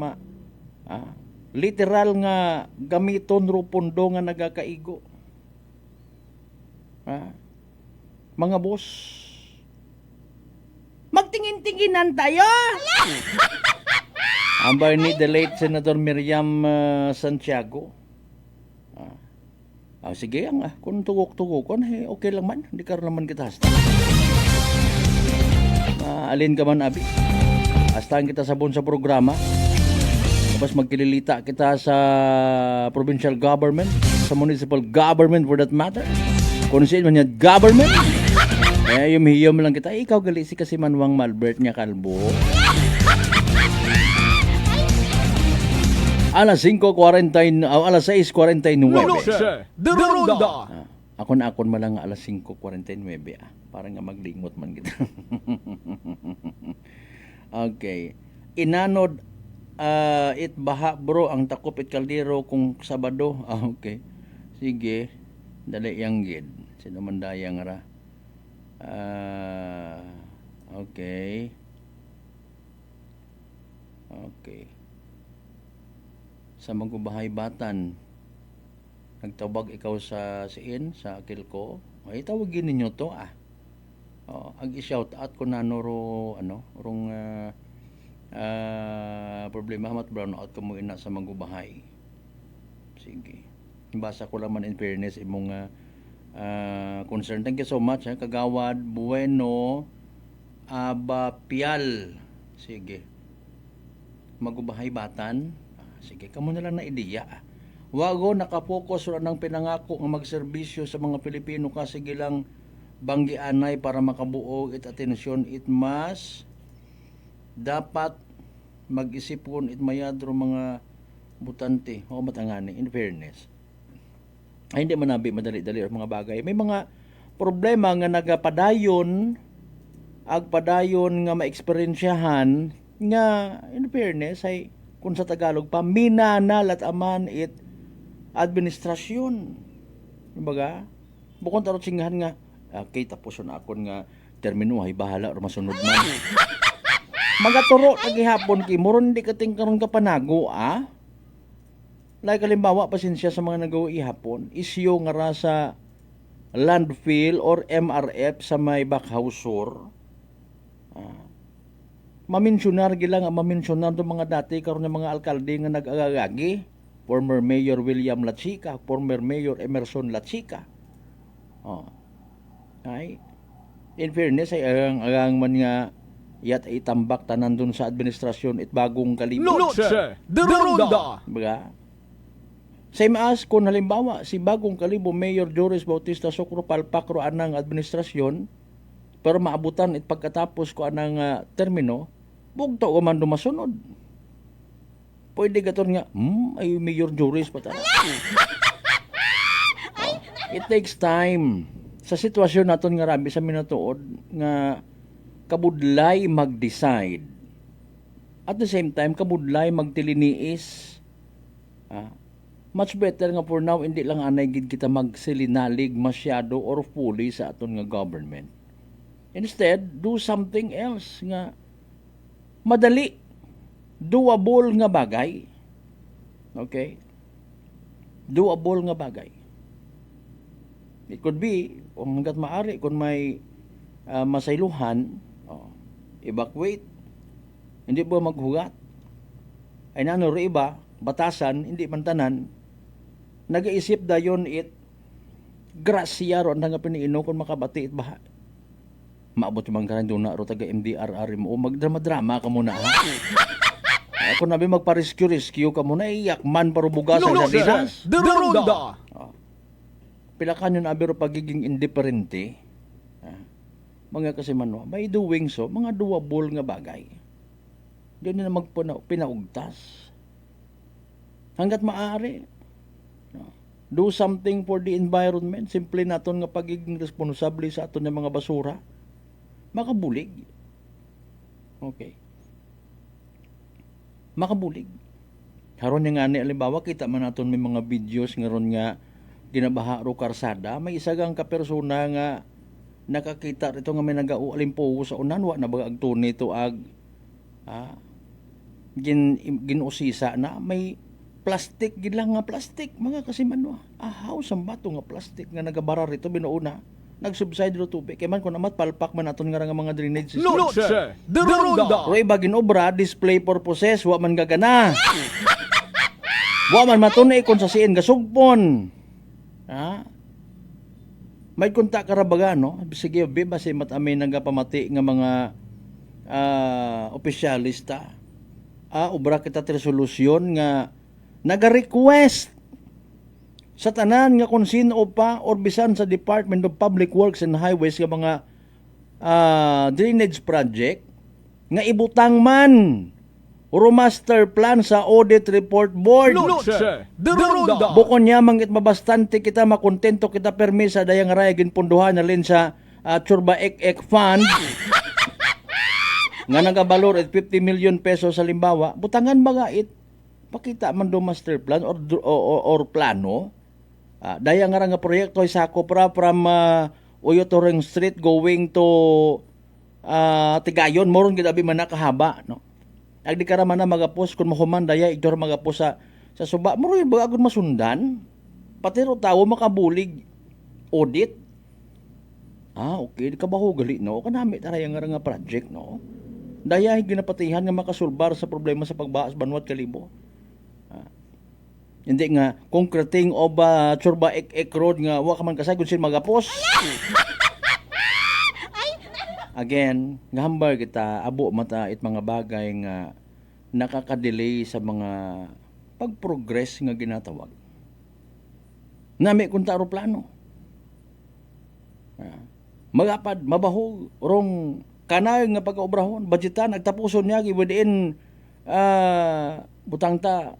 literal nga gamiton rupondo nga nagakaigo? Mga boss, magtingin-tinginan tayo! Ambay ni the late Senator Miriam Santiago. Sige kung tugok-tugokon, okay lang man. Hindi ka naman kita hasta. Alin ka man, abi. Hastahan kita sabon sa programa. Tapos magkililita kita sa provincial government, sa municipal government for that matter. Kung saan man yan, government. Yum-hiyum lang kita. Ikaw gali si kasi Manwang Malbert niya kalbo. Alas 5:40, alas 6:49. Noche de Ronda. Akon malang alas 5:49 para nga maglingot man kita. Okay. Inanod it baha bro ang takop it kaldero kung Sabado. Okay. Sige. Dali yang gid. Sino man dayang ra. Okay. Okay. Sa Magkubahay Batan, nagtawag ikaw sa siin, sa Kilko, ay tawagin ninyo to ag i-shout out ko na rong problema mat brown out ko mo ina sa Magkubahay. Sige. Basa ko lang man in fairness imong concern. Thank you so much. Kagawad Bueno Abapial. Sige. Magkubahay Batan. Sige, kamo na lang na ideya. Wago nakapokus ra ng pinangako nga magserbisyo sa mga Pilipino kasi gilang banggianay para makabuo it atensyon it mas dapat mag-isipon it mayadro mga butante o matangani in fairness. Ay hindi man nabi madali-dali ang mga bagay. May mga problema nga nagapadayon nga maeksperiensyahan nga in fairness ay kung sa Tagalog pa, minanal at aman it administrasyon. Kumbaga, bukod tarot singahan nga, okay, tapos na ako nga termino, ay bahala or masunod man. Magaturo, nagihapon ki, muron di kating karon ka panago, Like kalimbawa, pasensya sa mga nagawa ihapon, isyo nga ra sa landfill or MRF sa may Bakhausor, maminsyunar gilang maminsyunar do mga dati karon ng mga alkalde nga nag-agagagi. Former Mayor William Lachica, former Mayor Emerson Lachica. Ay in fairness ay agang man nga yat ay tambak tanan dun sa administrasyon it bagong kalibo. Noche de Ronda. Baga. Same as kung halimbawa si bagong kalibo Mayor Joris Bautista Socro palpakro anang administrasyon pero maabutan it pagkatapos ko anang termino bugto ko man dumasunod. Pwede gaton nga, ay Mayor Joris pa tayo. It takes time. Sa sitwasyon naton nga rabi sa minatuod nga kabudlay mag-decide. At the same time, kabudlay magtiliniis. much better nga for now hindi lang anay gid kita magsilinalig masyado or fully sa aton nga government. Instead, do something else nga madali, doable nga bagay. Okay? Doable nga bagay. It could be, kung hanggat maaari, kung may masayluhan, evacuate. Hindi ba maghugat? Ay nano rin iba, batasan, hindi man tanan, nag-iisip dayon it, grasya ron nga piniino kung makabati it baha. Maabot yung mga karang doon na ro taga MDRR mo, magdrama-drama ka muna ha. Kung nabi magpa-rescue ka muna, iyakman parubugasan sa dinas. Ronda. Pila ka yun abiro pagiging indifferente. Mga kasi man, by doing so, mga doable nga bagay. Hindi na pinaugtas. Hanggat maaari. Do something for the environment. Simple naton nga pagiging responsable sa aton ng mga basura. Makabulig. Okay. Makabulig. Karon nga ni alimbawa kita man naton may mga videos ngaron nga ginabaha ro karsada, may isa gang kapersona nga nakakita rito nga may nagaualimpo sa unan wa na bagag tunay to ag ginusisa na may plastic gid lang nga plastic mga kasimanwa. Ahaw sa bato nga plastic nga nagabara rito binuuna. Nag-subside ro tubig. Kaya man kung namat palpak man aton nga mga drainage system. Luce de Ronda. Roy bagin obra, display purposes, wa man gagana. Wa man matunay kung sa siin gasugpon. May kontak karabaga, no? Sige, basi matami nagapamati nga mga opisyalista. Obra kita resolusyon nga naga-request sa tanan nga kung sino pa or bisan sa Department of Public Works and Highways nga mga drainage project nga ibutang man o master plan sa audit report board. Luce de Ronda. Bukon niya mangit mabastante kita makontento kita permisa dayang raya ginpunduhan na lin sa Churba Ek Fund nga nagabalor at 50 million pesos sa limbawa. Butangan ba it pakita man do master plan or plano. Dayang nga proyekto ay sa Kopra from Uyotoreng Street going to Tigayon. Moron gid abi man nakahaba, no? Agdi ka raman na magapos kung mahuman daya igdor magapos sa suba. Moron ba agud masundan? Pati ro tawo makabulig audit. Okay, di ka ba ho gali, no? Kanami taray nga project, no? Daya ginapatihan nga makasulbar sa problema sa pagbaas Banwat Kalibo. Hindi nga concreting o ba Churba Ek Road nga wa ka man kasay kun sino magapos. Again, ngahambar kita abo mata it mga bagay nga nakaka-delay sa mga pag-progress nga ginatawag. Nami kun ta aeroplano. Magapad mabaho rong kanay nga pag-obrahon, budgetan nagtapuson niya within butang ta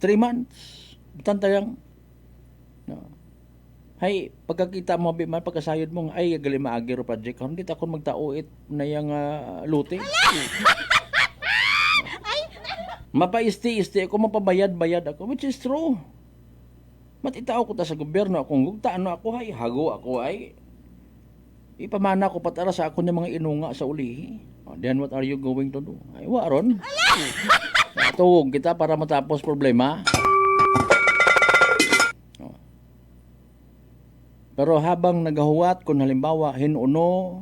3 months. Butang tayang hay pagkakita mo man pagkasayod mo ay gali maagi ro project kon kita kon magtao it na yang lute. Mapaisti-isti ako mapabayad-bayad ako which is true. Matitao ko ta sa gobyerno akong gugtaan ako hay hago ako ay ipamana ko patara sa ako ng mga inunga sa ulihi. Then what are you going to do? Ay waron. Tuwag kita para matapos problema. Pero habang nagahuwat kung halimbawa hinuno,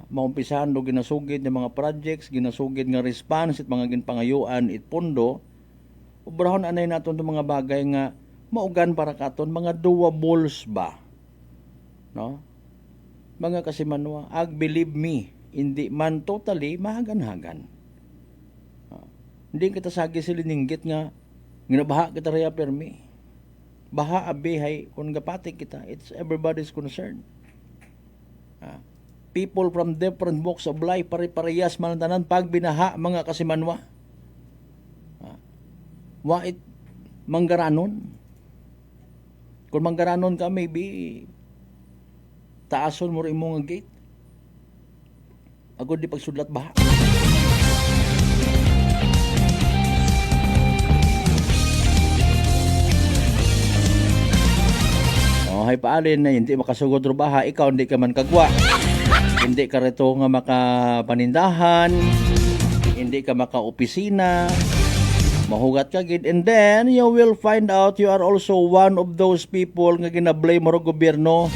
maumpisahan do ginasugid ng mga projects, ginasugid nga response at mga ginpangayuan it pondo, ubrahon anay naton itong mga bagay nga maugan para katon, mga doables ba? No? Mga kasimanwa, believe me, hindi man totally mahagan-hagan. Hindi kita sagi silininggit nga nginabaha kita raya permi. Baha abihay kung gapati kita, it's everybody's concern. People from different walks of life pare-parehas man tanan pag binaha mga kasimanwa. Wait manggaranon. Kung manggaranon ka maybe taason mo rin mo nga gate. Agod di pagsudlat baha. Uhay paalin na hindi makasugod ro baha, ikaw hindi ka man kagwa. Hindi ka rito nga makapanindahan, hindi ka makaopisina, mahugat ka gid, and then you will find out you are also one of those people nga ginablame mo ro gobyerno.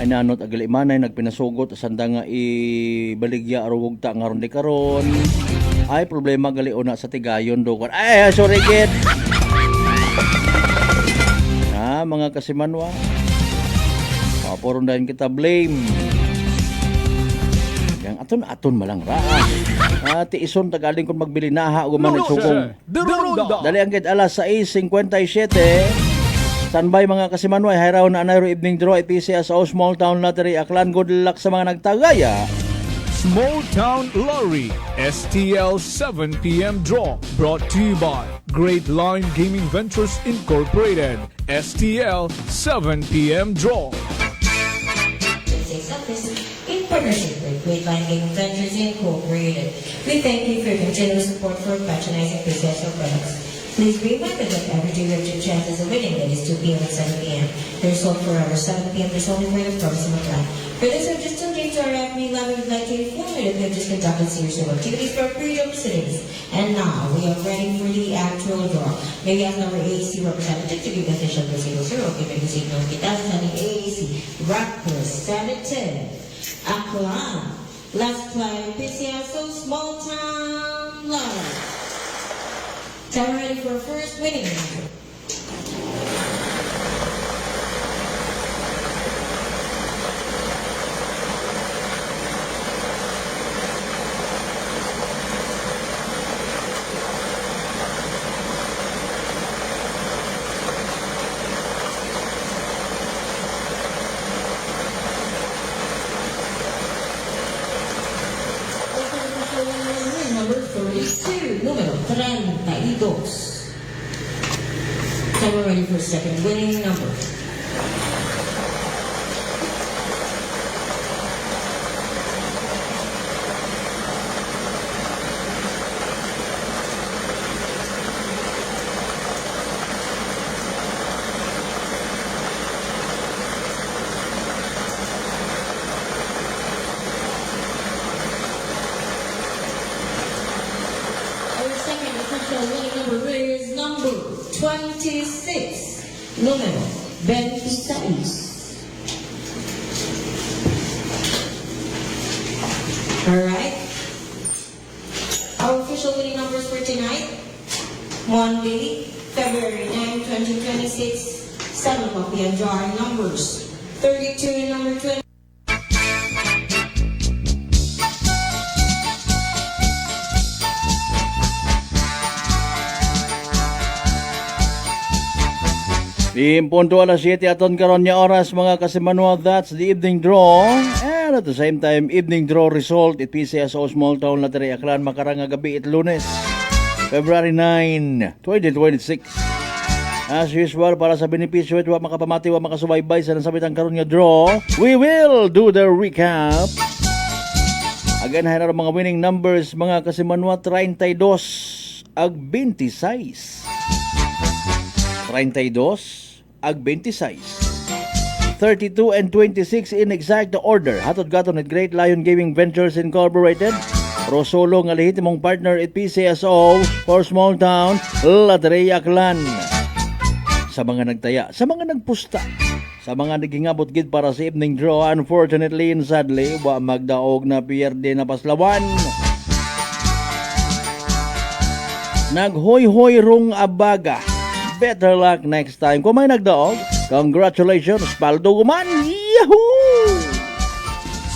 Ay nanot agali manay nagpinasugot sanda nga ibaligya aro gugta nga ron di karon. Ay problema gali una sa tigayon do. Ay sorry gid. Mga kasimanwa. Paporon dahil kita blame. Yang aton-aton malang ra. Tiison tagaling kung magbili naha o gumanit sugong. Dali ang kit alas 6:57. Standby mga kasimanwa. Hayraw na anayro evening draw. PCSO Small Town Lottery. Aklan good luck sa mga nagtagaya. Small Town Lottery STL 7 p.m. draw brought to you by Great Line Gaming Ventures Incorporated. STL 7 p.m. draw. In partnership with Great Line Gaming Ventures Incorporated, we thank you for your continuous support for patronizing PCSO products. Please be reminded that every day we have two chances of winning, that is 2 p.m. and 7 p.m. The result for our 7 p.m. is only for the purpose of apply. For this, I've just tuned into our FB Live. We would like to inform you that we have just conducted a series of activities for freedom cities. And now, we are ready for the actual draw. May we ask number AAC representative to give the official proceedings. Okay, may we signal kita sa AAC representative. Aklan. Let's play PCSO Small Town Lottery. So we're ready for our first winning number. Number 32, número 32. So we're ready for a second winning number. Is number 26, número 26. Alright. Our official winning numbers for tonight, Monday, February 9, 2026, 7 o'clock p.m. drawing numbers 32 and number 20. Punto alas 7 aton karon nya oras mga kasimanwa, that's the evening draw. And at the same time, evening draw result at PCSO Small Town Lottery Aklan makarang gabi it Lunes, February 9, 2026. As usual, para sa benepisyo at wa makapamati wa makasubaybay sa nasabitang karon nga draw, we will do the recap. Again, hay na mga winning numbers mga kasimanwa, 32 ag 26. 32 ag 26. 32 and 26 in exact order. Hatod gaton at Great Lion Gaming Ventures Incorporated. Rosolo nga lehitimong partner at PCSO for Small Town Lottery Aklan. Sa mga nagtaya, sa mga nagpusta, sa mga nagingabot gid para sa evening draw, unfortunately and sadly, wa magdaog na pierde na paslawan. Naghoy-hoy rong abaga. Better luck next time. Kung may nagdaog, congratulations, Paldo Guman! Yahoo!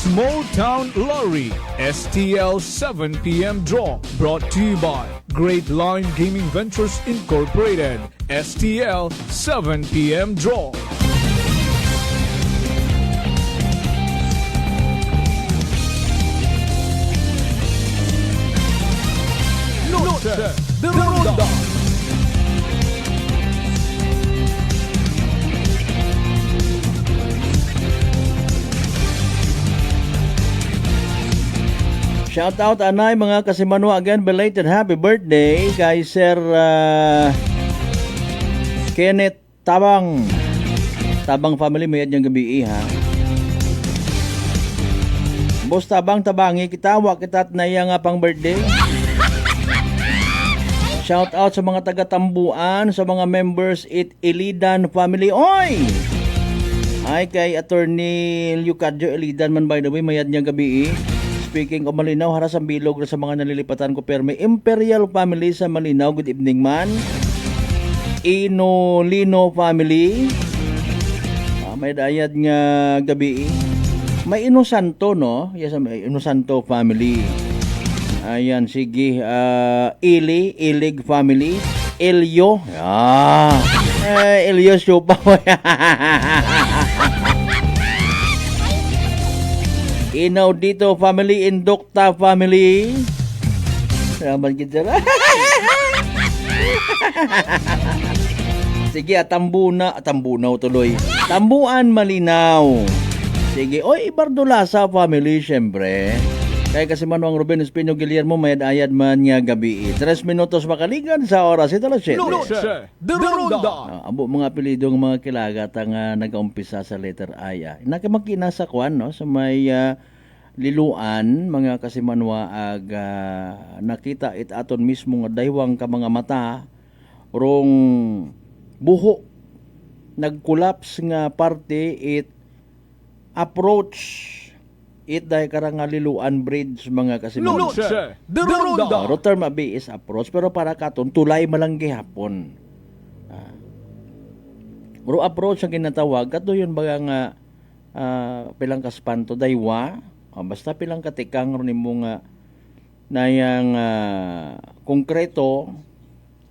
Small Town Lottery STL 7 p.m. draw brought to you by Great Line Gaming Ventures Incorporated. STL 7 p.m. draw. Noche de Ronda. Shout out anay mga kasimanwa, again belated happy birthday kay Sir Kenneth Tabang. Tabang family mayad niyang gabi ha. Boss Tabang tabangi kita wa kita na nga pang birthday. Shout out sa mga taga Tambuan, sa mga members it Ilidan family. Oy! Ay kay Attorney Leocadio Ilidan man by the way mayad niyang gabi. Speaking of Malinaw, haras ang bilog sa mga nalilipatan ko perme Imperial family sa Malinaw. Good evening man. Inolino family. May dayad nga gabi. May Inosanto no? Yes, may Inosanto family. Ayan, sige. Ilig family. Elio. Elio Sopa. Inaudito family. Indukta family. Salamat kita. Sige, Tambunaw tuloy. Tambuan Malinaw. Sige, oy, Ibardulasa family, syempre. Kaya kasi Manuang Ruben Espino Guillermo, mayad-ayad man nga gabi. 3 minutos makaligan sa oras. Ito lang, 7. Abo mga apelido ng mga kilagat ang nag-umpisa sa letter I. Nakamakina sa kwan, no? Sa may liluan, mga kasimanwa ag nakita it aton mismo nga daywang ka mga mata rong buho nag-collapse nga parte it approach it dahil karang liluan bridge mga kasimanwa. Rotor mabi is approach pero para katon tulay malang gihapon. Bro approach ang ginatawag kato yun baga nga pilang kaspanto daywa basta pilang katikang ron nimo nga nayang konkreto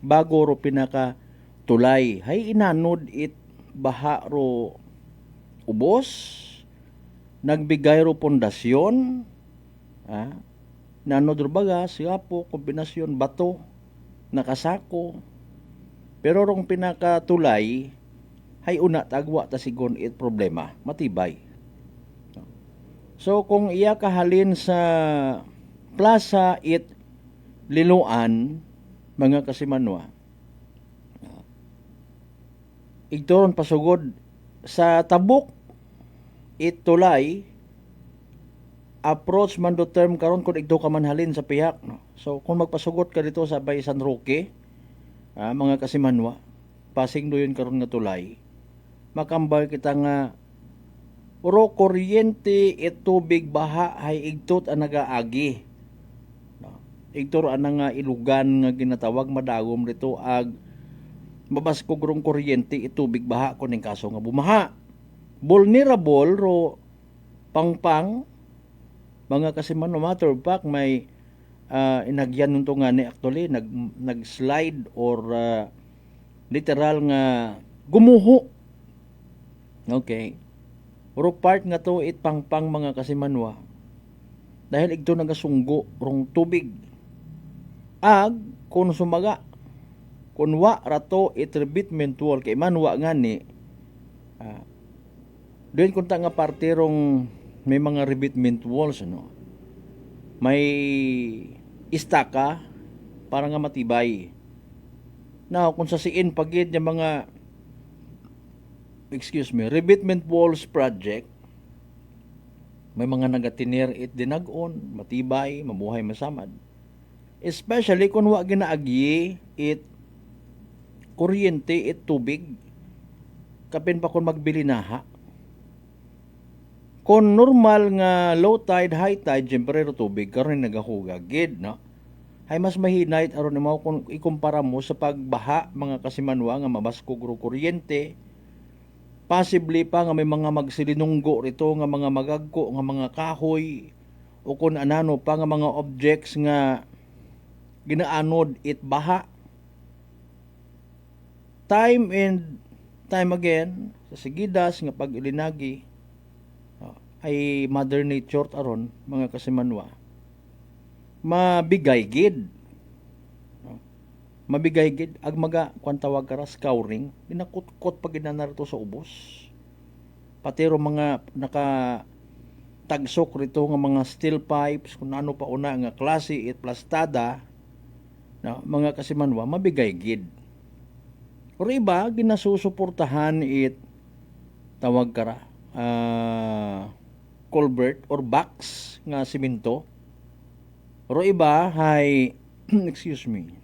bago ro pinaka tulay hay inanod it baha ro ubos nagbigay ro pundasyon nanod ro baga sigapo kombinasyon bato nakasako pero rong pinaka tulay hay una tagwa ta sigon it problema matibay. So kung iya kahalin sa plaza it liluan mga kasimanwa igtoron pasugod sa tabok it tulay approach man do term karon kung igto ka man halin sa pihak no. So kung magpasugot ka dito sa Bay San Roque mga kasimanwa pasing do yun karon nga tulay makambal kita nga uro kuryente it tubig baha hay igtot ang nagaagi no. Igtor ang nga ilugan nga ginatawag madagom rito ag mabaskog rong kuryente it tubig baha kuning kaso nga bumaha vulnerable ro pangpang mga kasiman no matter of fact may inagyan nung nga ni actually nag-slide or literal nga gumuho. Okay. Pero part nga to it pangpang mga kasimanwa dahil igto nagasunggo rong tubig ag kung sumaga kung wa rato it rebatment wall kay manwa nga ni doon kung ta nga parte rong may mga rebatment walls ano may istaka para nga matibay now kung sa siin pagid yung mga rebatment walls project may mga nagatinir it dinag-on matibay mabuhay masamad especially kung wa ginaagi it kuryente it tubig kapin pa kung magbili naha kung normal nga low tide high tide syempre tubig karon nagahugag gid no hay mas mahinay aron mo kung ikumpara mo sa pagbaha mga kasimanwa nga mabaskog ro kuryente possibly pa nga may mga magsilinunggo rito nga mga magagko nga mga kahoy o kung anano pa nga mga objects nga ginaanod it baha time and time again sa sigidas nga pag-ilinagi ay mother nature aron mga kasimanwa mabigay gid ag maga kung tawag ka scouring dinakot-kot pag ginanarito sa ubos patero mga naka tagsok rito nga mga steel pipes kung ano pa una nga klase it plastada na mga kasimanwa mabigay gid or iba ginasusuportahan it tawag kara culvert or box nga simento. Ro iba hay excuse me.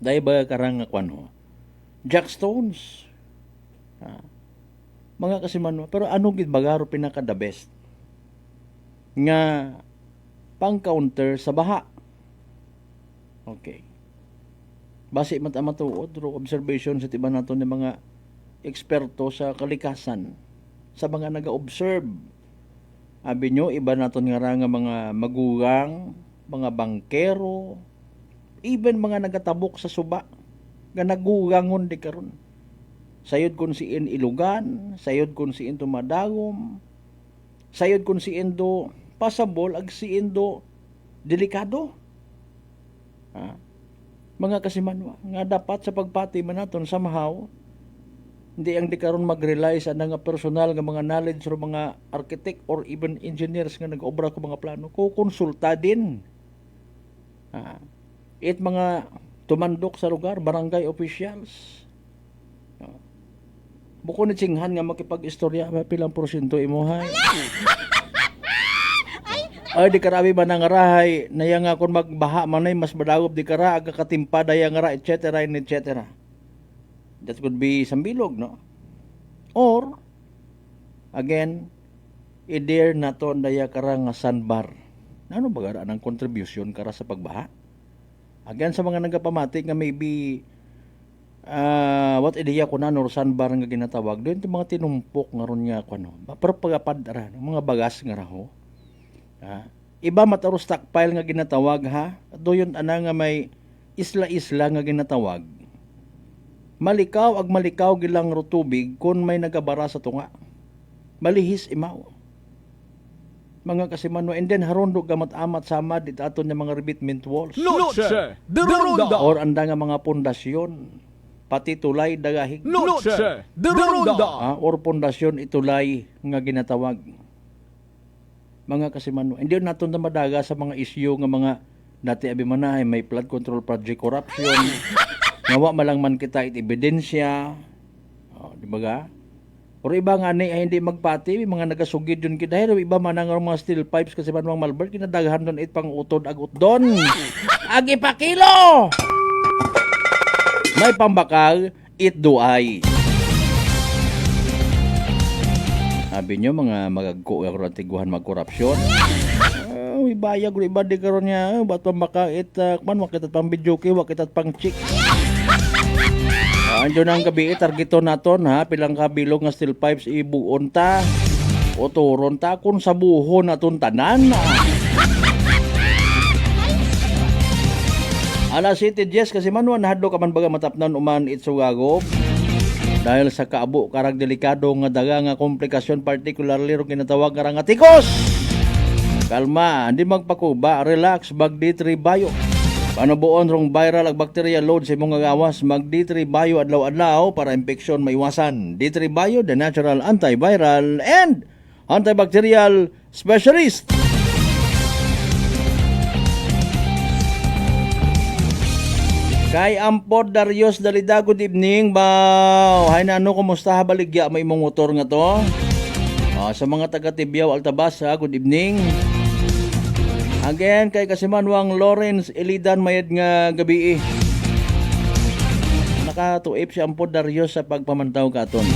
Dahil ba karang nga kwan ho? Jackstones. Mga kasiman, pero ano gid bagaro pinaka the best nga pang counter sa baha. Okay. Base matuod ro observation sa tiba nato ni mga eksperto sa kalikasan sa mga naga-observe. Abi nyo, iba naton nga mga magugang, mga bangkero, even mga nagatabok sa suba nga nagugangon di karon. Sayod kun siin ilugan, sayod kun siin tumadagom, sayod kun siin do pasabol, ag siin do delikado. Mga kasimanwa nga dapat sa pagpati man naton somehow hindi ang di karon mag-rely sa nga personal nga mga knowledge o mga architect or even engineers nga nag-obra ko mga plano ko konsulta din. It mga tumandok sa lugar, barangay officials. Buko ni Tsinghan nga makipag-istorya, pilang porsyento imuhay. Ay, di karabi ba nang arahay, naya nga kung magbaha manay, mas madagop di kara, aga katimpa, daya nga ra, etc. etc. That could be sambilog, no? Or, again, i-dare na to daya kara nga sandbar. Ano ba gara ang contribution kara sa pagbaha? Again, sa mga nagapamatik nga maybe what idea ko na no sandbar nga ginatawag doon yung mga tinumpok nga ron nga ko no pero pagapad ra mga bagas nga raho iba mataro stockpile nga ginatawag ha doyon ana nga may isla-isla nga ginatawag malikaw gilang ro tubig kun may nagabara sa tunga malihis imaw mga kasimanwa and then harondo gamat-amat samad dit aton nga mga revetment walls Noche de Ronda or anda nga mga pundasyon pati tulay dagahig Noche de Ronda or pundasyon itulay nga ginatawag mga kasimanwa hindi naton na madaga sa mga isyu nga mga dati abi manahay may flood control project corruption nawa malang man kita it ebidensya di ba ga or iba nga ni ay hindi magpati mga nagasugid yun kita dahil iba man ang mga steel pipes kasi man mga malbert kinadaghan doon it pang utod agot doon agi pa kilo may pambakal it duay. Sabi nyo mga magagko karon tiguhan magkorupsyon. Ibaya gud iba di karon nya bat pambakal it man wakitat pang video kay wakitat pang chick. Anjo nang gabi targeton naton ha pilang kabilog nga steel pipes ibuon ta. O turon ta kun sa buhon naton tanan. Alas 7:10 kasi manuan hadlo ka man baga matapnan uman itsugagop dahil sa kaabo karag delikado nga daga nga komplikasyon particularly ro ginatawag nga tikos. Kalma, hindi magpakuba, relax, mag D3 Bio. Panubuon rong viral ag bacteria load sa imong gawas, mag D3 Bio adlaw-adlaw para infeksyon maiwasan. D3 Bio, the natural antiviral and antibacterial specialist. Kay Ampod Darius Dalida, good evening ba? Hay na ano, kumusta ha baligya may imong motor nga to? Sa mga taga Tibiao Altabas ha, good evening. Again kay Kasimanwang Lawrence Elidan mayad nga gabi nakatuip si Ampod Darius sa pagpamantaw katon.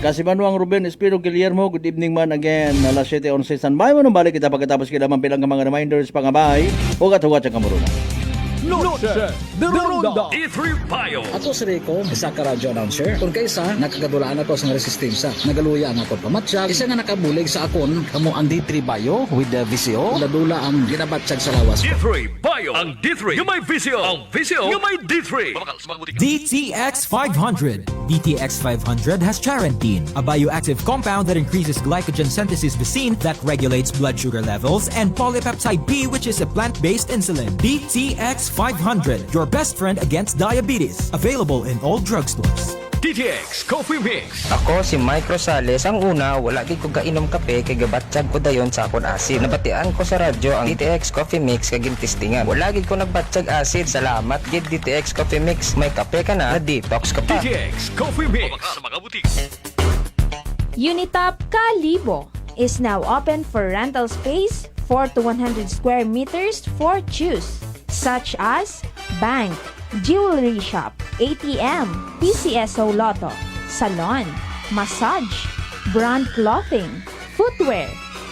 Kasimanwang Ruben Espiro Guillermo, good evening man again. Alas 7:11 standby mo nang balik kita pagkatapos kita man pilang mga reminders pangabay. Ugat-ugat sa kamuruna. Noche de Ronda D3 Bio. Ako si Rico, isa ka radio announcer. Kung kaysa, nakagadulaan ako sa resistensya. Nagaluya ang ako pamatsyag. Isa nga nakabulig sa akon, kamo ang D3 Bio with the VCO. Ladula ang ginabatsyag sa lawas. D3 Bio. Ang D3 yung may VCO. Ang VCO yung may D3. DTX 500. DTX 500 has charantine, a bioactive compound that increases glycogen synthesis basine that regulates blood sugar levels, and polypeptide B, which is a plant-based insulin. DTX 500, your best friend against diabetes. Available in all drugstores. DTX Coffee Mix. Ako si Mike Rosales. Ang una, wala gid ko kainom kape kay gabatsyag ko dayon sa akon acid. Nabatian ko sa radyo ang DTX Coffee Mix kay gintistingan. Wala gid ko nagbatsyag acid. Salamat gid DTX Coffee Mix. May kape ka na detox ka pa. DTX Coffee Mix. Sa mga butik. Unitop Kalibo is now open for rental space 4 to 100 square meters for choose, such as bank, jewelry shop, ATM, PCSO Lotto, salon, massage, brand clothing, footwear,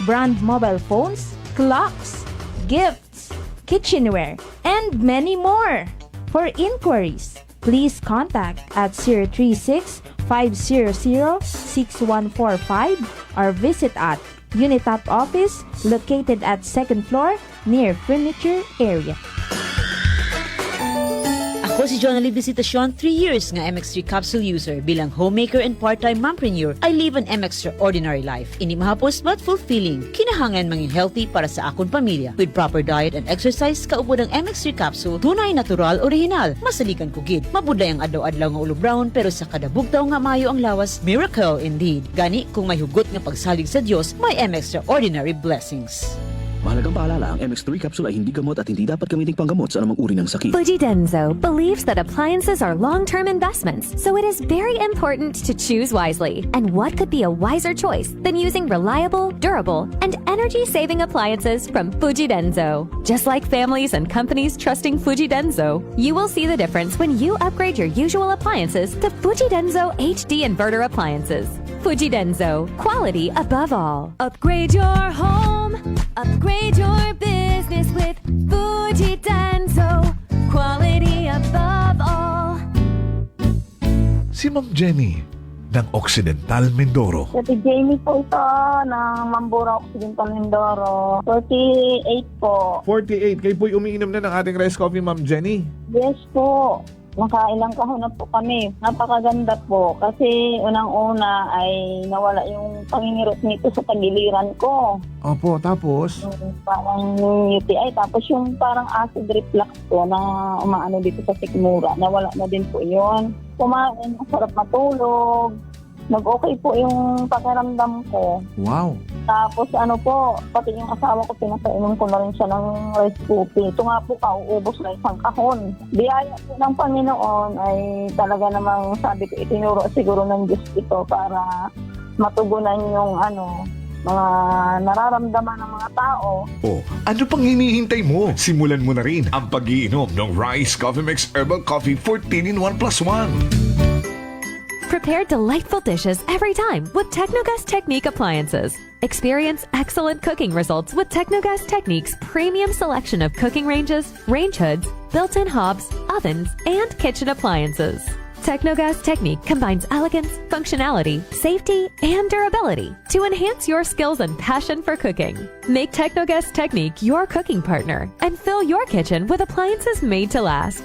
brand mobile phones, clocks, gifts, kitchenware, and many more. For inquiries, please contact at 036-500-6145 or visit at Unitop office located at 2nd floor near furniture area. Ako si Jonali Visitasyon, 3 years nga MX3 capsule user. Bilang homemaker and part-time mompreneur, I live an extraordinary life. Ini mahapos but fulfilling. Kinahangan mangin healthy para sa akon pamilya. With proper diet and exercise, kaupod ang MX3 capsule, tunay natural, original. Masalikan kugid. Mabudlay ang adlaw-adlaw nga ulo brown, pero sa kada bugtaw nga mayo ang lawas, miracle indeed. Gani, kung may hugot nga pagsalig sa Dios, may extraordinary blessings. Mahalagang paalala, ang MX3 capsule ay hindi gamot at hindi dapat gamiting panggamot sa anumang uri ng sakit. Fuji Denso believes that appliances are long-term investments, so it is very important to choose wisely. And what could be a wiser choice than using reliable, durable, and energy-saving appliances from Fuji Denso? Just like families and companies trusting Fuji Denso, you will see the difference when you upgrade your usual appliances to Fuji Denso HD inverter appliances. Fuji Denso, quality above all. Upgrade your home, upgrade your business with Fuji Denso, quality above all. Si Ma'am Jenny ng Occidental Mindoro. Si Jamie po ito ng Mambura Occidental Mindoro. 48 po. 48. Kayo po'y umiinom na ng ating rice coffee, Ma'am Jenny. Yes po. Nakailang kahon na po kami. Napakaganda po. Kasi unang-una ay nawala yung pangingirot nito sa tagiliran ko. Opo, tapos? Yung parang UTI. Tapos yung parang acid reflux ko na umaano dito sa sikmura. Nawala na din po yun. Kumain, masarap matulog. Nag-okay po yung pakiramdam ko. Wow. Tapos ano po, pati yung asawa ko, pinapainom ko na rin siya ng rice coffee. Ito nga po, kauubos na isang kahon. Biyaya po ng Panginoon ay talaga namang sabi ko, itinuro siguro ng Diyos ito para matugunan yung mga nararamdaman ng mga tao. Oh, ano pang hinihintay mo? Simulan mo na rin ang pag-iinom ng Rice Coffee Mix Herbal Coffee 14 in 1 plus 1. Prepare delightful dishes every time with Technogas Technique appliances. Experience excellent cooking results with Technogas Technique's premium selection of cooking ranges, range hoods, built-in hobs, ovens, and kitchen appliances. Technogas Technique combines elegance, functionality, safety, and durability to enhance your skills and passion for cooking. Make Technogas Technique your cooking partner and fill your kitchen with appliances made to last.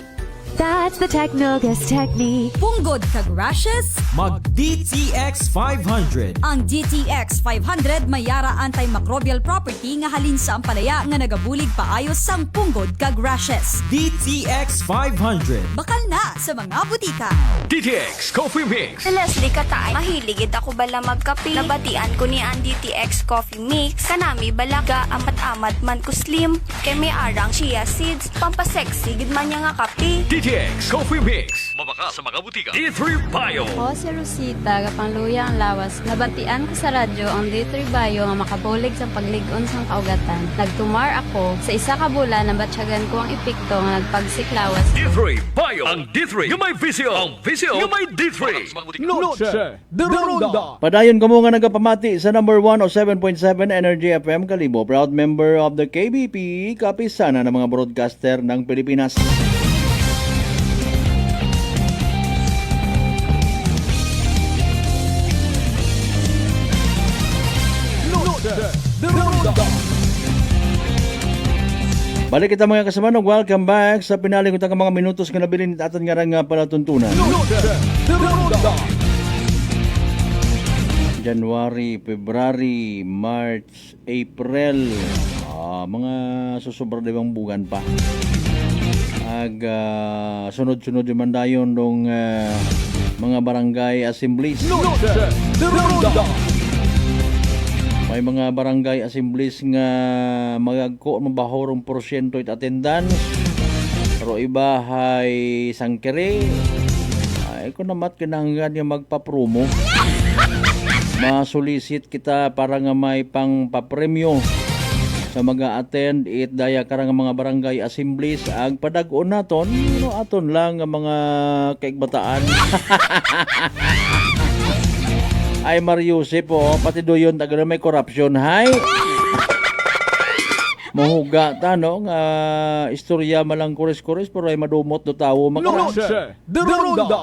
That's the Technogas Technique. Punggod kag rashes? Mag DTX 500. Ang DTX 500 may yara antimicrobial property nga halin sa ampalaya nga nagabulig paayos sang punggod kag rashes. DTX 500. Bakal na sa mga butika. DTX Coffee Mix. Leslie Katay, mahiligid ako bala magkape. Nabatian ko ni ang DTX Coffee Mix. Kanami balaga amat-amat man ko slim. Kay may arang chia seeds. Pampasexy gid man niya nga kape. DTX Coffee Mix. Mabaka sa mga butika. D3 Bio. Ako si Rosita, kapangluya ang lawas. Nabatian ko sa radyo ang D3 Bio nga makabulig sa pagligon sang kaugatan. Nagtumar ako. Sa isa ka bulan, nabatsyagan ko ang epekto nga nagpagsiklawas. D3 Bio. Ang D3 yung may visio. Ang visio yung may D3. Noche de Ronda. Padayon kamo nga nagapamati sa number 107.7 Energy FM Kalibo. Proud member of the KBP, kapisana ng mga broadcaster ng Pilipinas. Balik kita mga kasamanog, welcome back sa pinaling utang mga minutos nga nabilin aton nga nga palatuntunan. January, February, March, April, mga susobra dibang buwan pa. Sunod-sunod yung mandayon nung mga barangay assemblies. May mga barangay assemblies nga magagko mabahorong porsyento it attendance. Pero iba hay sangkere. Ay ko namat kinahanglan nga magpa-promo. Masulisit kita para nga may pang papremyo sa mag-attend it daya karang mga barangay assemblies ang padag-on naton no aton lang nga mga kaigbataan. Ay Mariusip po, pati doon taga may corruption. Hay! Mahuga ta, no? Nga istorya malang kuris-kuris pero ay madumot do tawo.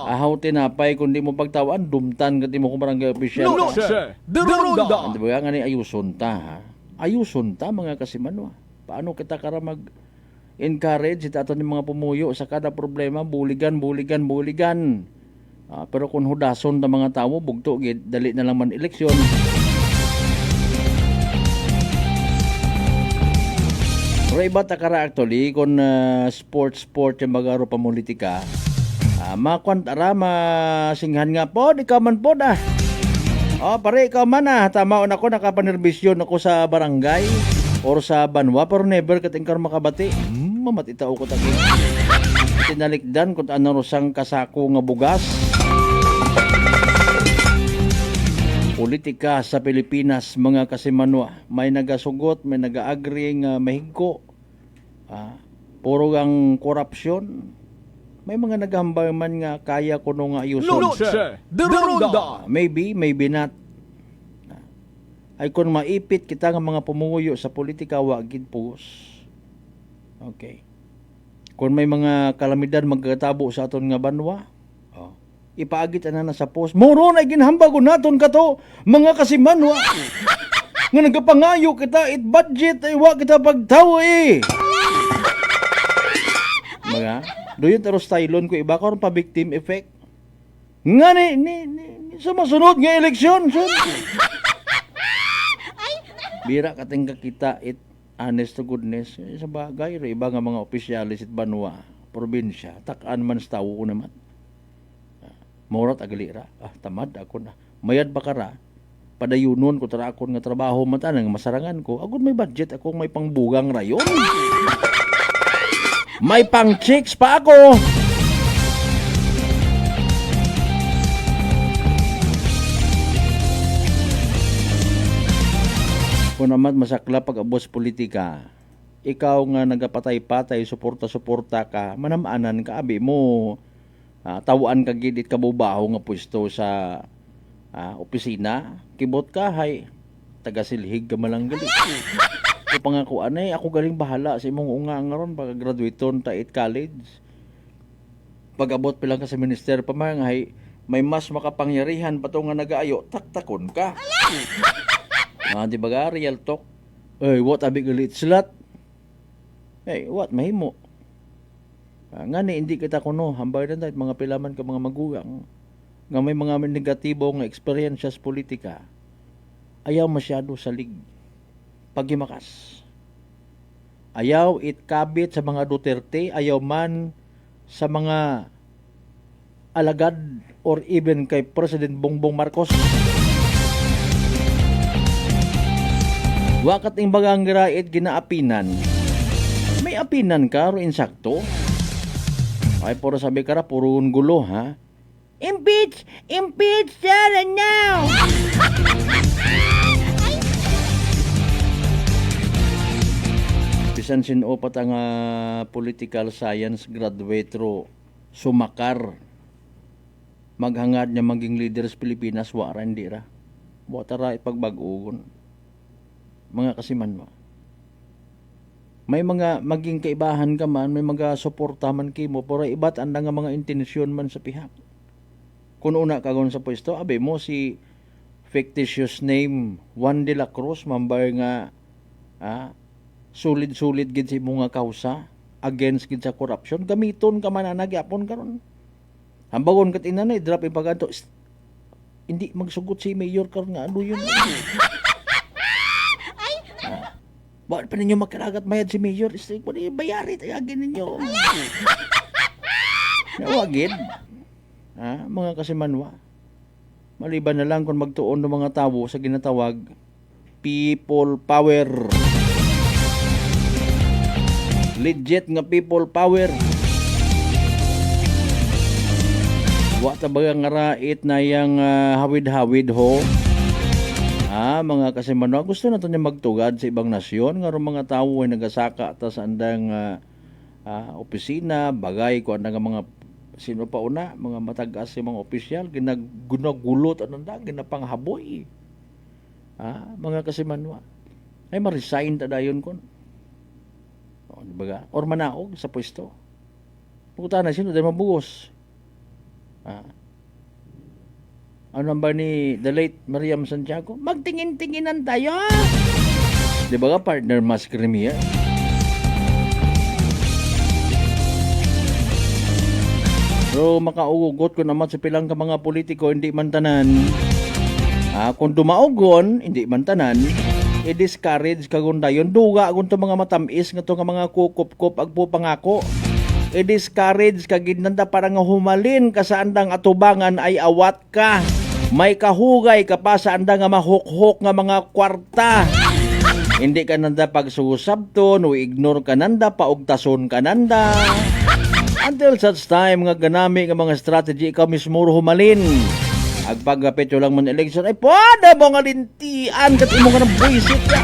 Ahaw tinapay, kundi mo pagtawaan, dumtan kati mo kung barangay official. Hindi ba nga ni ayuson ta, ha? Ayuson ta, mga kasimano. Paano kita kara mag-encourage ito ato ni mga pumuyo sa kada problema, buligan. Pero kung hudason ng mga tao, bugto, dali na lang man eleksyon. Pero iba takara actually, kung sport yung magaro pa politika, makwantara, masinghan nga po, ikaw man po na. Pare, ikaw man tamaon ako, nakapanerbisyon ako sa barangay or sa banwa, pero never katingkar makabati. Mamatitao ko takin. Tinalikdan kung ano sang kasako nga bugas. Politika sa Pilipinas, mga kasimanwa, may nagasugot, may nag-agree nga mahigko. Puro ang korupsyon. May mga naghambay man nga kaya ko nung ayuson. Maybe not. Ay kung maipit kita nga mga pumuyo sa politika, wagid pus. Okay. Kung may mga kalamidad magkatabo sa aton nga banwa, ipaagit na sa post. Moro na ginhambago naton kato, mga kasimanwa. Nga nagapangayo kita, it budget, ay wa kita pagtaw eh. Mga, doon taro stylon ko, iba karon pa victim effect. Nga ni sa masunod nga eleksyon. Bira katingka kita, it honest to goodness. Sa bagay, iba nga mga opisyalis it banwa, probinsya, takaan man sa tao ko naman. Morat agalira, tamad ako na. Mayad ba kara? Padayunon ko tara ako nga trabaho mata nang masarangan ko. Agud may budget ako, may pangbugang rayon. May pang chicks pa ako. Kung naman masakla pag abos politika, ikaw nga nagapatay-patay, suporta-suporta ka, manamanan ka, abi mo, tawaan ka gidit kabubaho nga pwesto sa opisina, kibot ka, hay, taga-silhig ka malanggali. Kung pangakuan ay, ako galing bahala sa imong unga nga ron, pag-graduaton ta it college. Pag-abot pilang ka sa minister, pamangay, may mas makapangyarihan pa nga nag-aayo, taktakon ka. Di ba ga, real talk? What abi galit slat? What, mahimo? Nga hindi kita kuno, hambay na dahil mga pilaman ka mga magugang, nga may mga negatibo nga experience sa politika, ayaw masyado salig, pagimakas. Ayaw itkabit sa mga Duterte, ayaw man sa mga alagad or even kay President Bongbong Marcos. Wakat ng bagang girait ginaapinan, may apinan ka ro insakto. Ay, puro sabi ka ra, puro gulo, ha? Impeach! Impeach! Sana now! Bisan sinopat ang political science graduate ro, sumakar. Maghangad niya maging leader sa Pilipinas, wara hindi ra. Buatara ipagbag-ugon. Mga kasimanwa. May mga maging kaibahan ka man, may mga suporta man kimo, pero iba't anda nga mga intensyon man sa pihak. Kung una kagon sa pwesto, abe mo si fictitious name Juan de la Cruz, mambay nga sulit-sulit gid si mga kausa against gid sa corruption, gamiton ka man nagyapon karon. Hambagon kat inanay drop ipaganto. Hindi magsugot si mayor karon nga ano yun. Bakit pa ninyo magkaragat mayad si Mayor? Istrik po niyo bayari, tayagin ninyo. Nawagin. Mga kasimanwa. Maliban na lang kung magtuon ng mga tao sa ginatawag people power. Legit nga people power. Wa ta baga nga rait na yang hawid-hawid ho. Mga kasimanwa, gusto na to niya magtugad sa ibang nasyon nga ron mga tao ay nagasaka ta sa andang opisina, bagay ko andang mga sino pa una, mga matagas sa mga opisyal, ginagulot ananda, ginapanghaboy. Mga kasimanwa, ay ma-resign ta dayon kon. Diba? Or manaog sa pwesto. Puta na sino dahil mabugos. Ano ba ni the late Mariam Santiago? Magtingin-tinginan tayo. Di ba ka partner Mas Cremier? Pero makaugugot ko naman sa pilang ka mga politiko, hindi man tanan. Kung dumaugon, hindi man tanan, i-discourage kagunda yun. Duga kung to mga matamis nga to nga mga kukup-kup agpo pangako. I-discourage kaginanda para nga humalin ka sa andang atubangan ay awat ka. May kahugay ka pa sa andang nga mahukhok nga mga kwarta. Hindi ka nanda pagsusabton o ignore ka nanda, paugtason ka nanda. Until such time nga ganami nga mga strategy ikaw mismo humalin. Agpagapit yung lang man election ay pwede mo nga lintian kat imo nga ng buisit ka.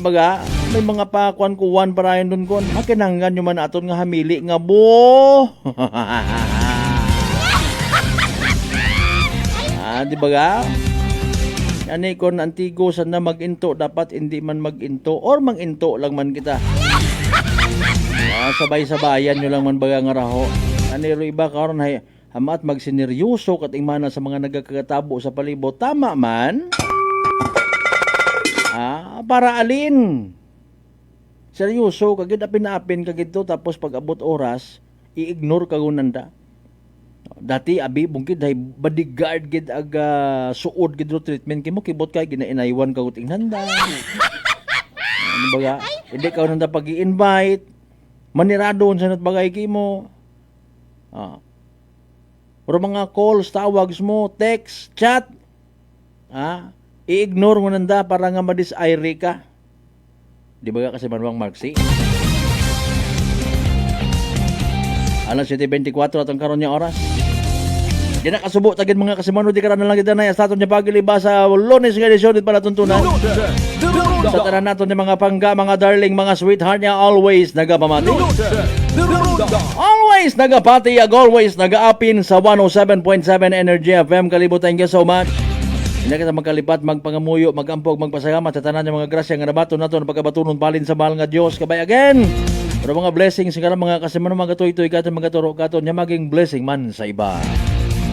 Baga, may mga pakuan-kuwan para yun dun kon. Makinanggan nyo man aton nga hamili nga bo. Di baga? Yan kon antigo sana mag-into, dapat hindi man mag-into or mang-into lang man kita. Sabay-sabayan nyo lang man baga nga raho. Aniro iba karon hay hamat magsineryoso kat imana sa mga nagkakatabo sa palibot. Tama man. Para alin? Seryoso, kagid apin-apin kagid to, tapos pag abot oras, i-ignore kagunanda. Dati, abi, bungkid, hay bodyguard gid aga suod gid ro treatment kimo kibot kay ginainaywan kaguting nanda. Ano baga? Hindi ka nanda pag-i-invite, maniradon sa natbagay kimo. Pero mga calls, tawags mo, text, chat, i-ignore mo nanda para nga madis-ire ka. Di ba ka kasi Manuang Marxi? Alas 7:24 atong karon niya oras. Di na kasubo tagid mga kasimano, di ka na lang kita na sa aton niya pagiliba sa Lunes nga edisyon dit pala tuntunan. Sa tanan naton ni mga pangga, mga darling, mga sweetheart niya, always nagapamati. Always nagapati, always nagaapin sa 107.7 Energy FM. Kalibot, thank you so much. Hindi kita magkalipat, magpangamuyo, magampog, magpasalamat sa tanan ng mga grasya nga nabato nato na pagkabatunon palin sa mahal nga Diyos. Kabay again, pero mga blessings nga mga kasimano, mga toy-toy katon, mga turo katon, niya maging blessing man sa iba.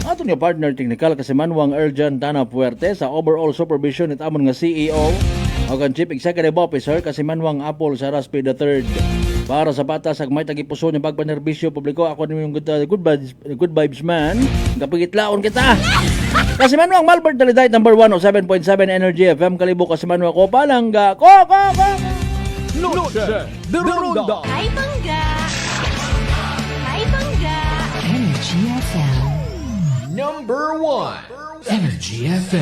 Ato niyo partner technical kasimanwang Erjan Tana Puerte sa overall supervision at amon nga CEO o kan Chief Executive Officer kasimanwang Apple Saraspi III. Para sa patas ag may tagipuso niya pagpanerbisyo publiko, ako ni yung good vibes man. Kapagitlaon kita. Kasi manuang Malbert Daliday number 107.7 Energy FM. Kalibo kasi manuang ko palangga. Lucha de Ronda. Hi, Bangga! Hi, Bangga! Energy FM. Number 1 Energy FM.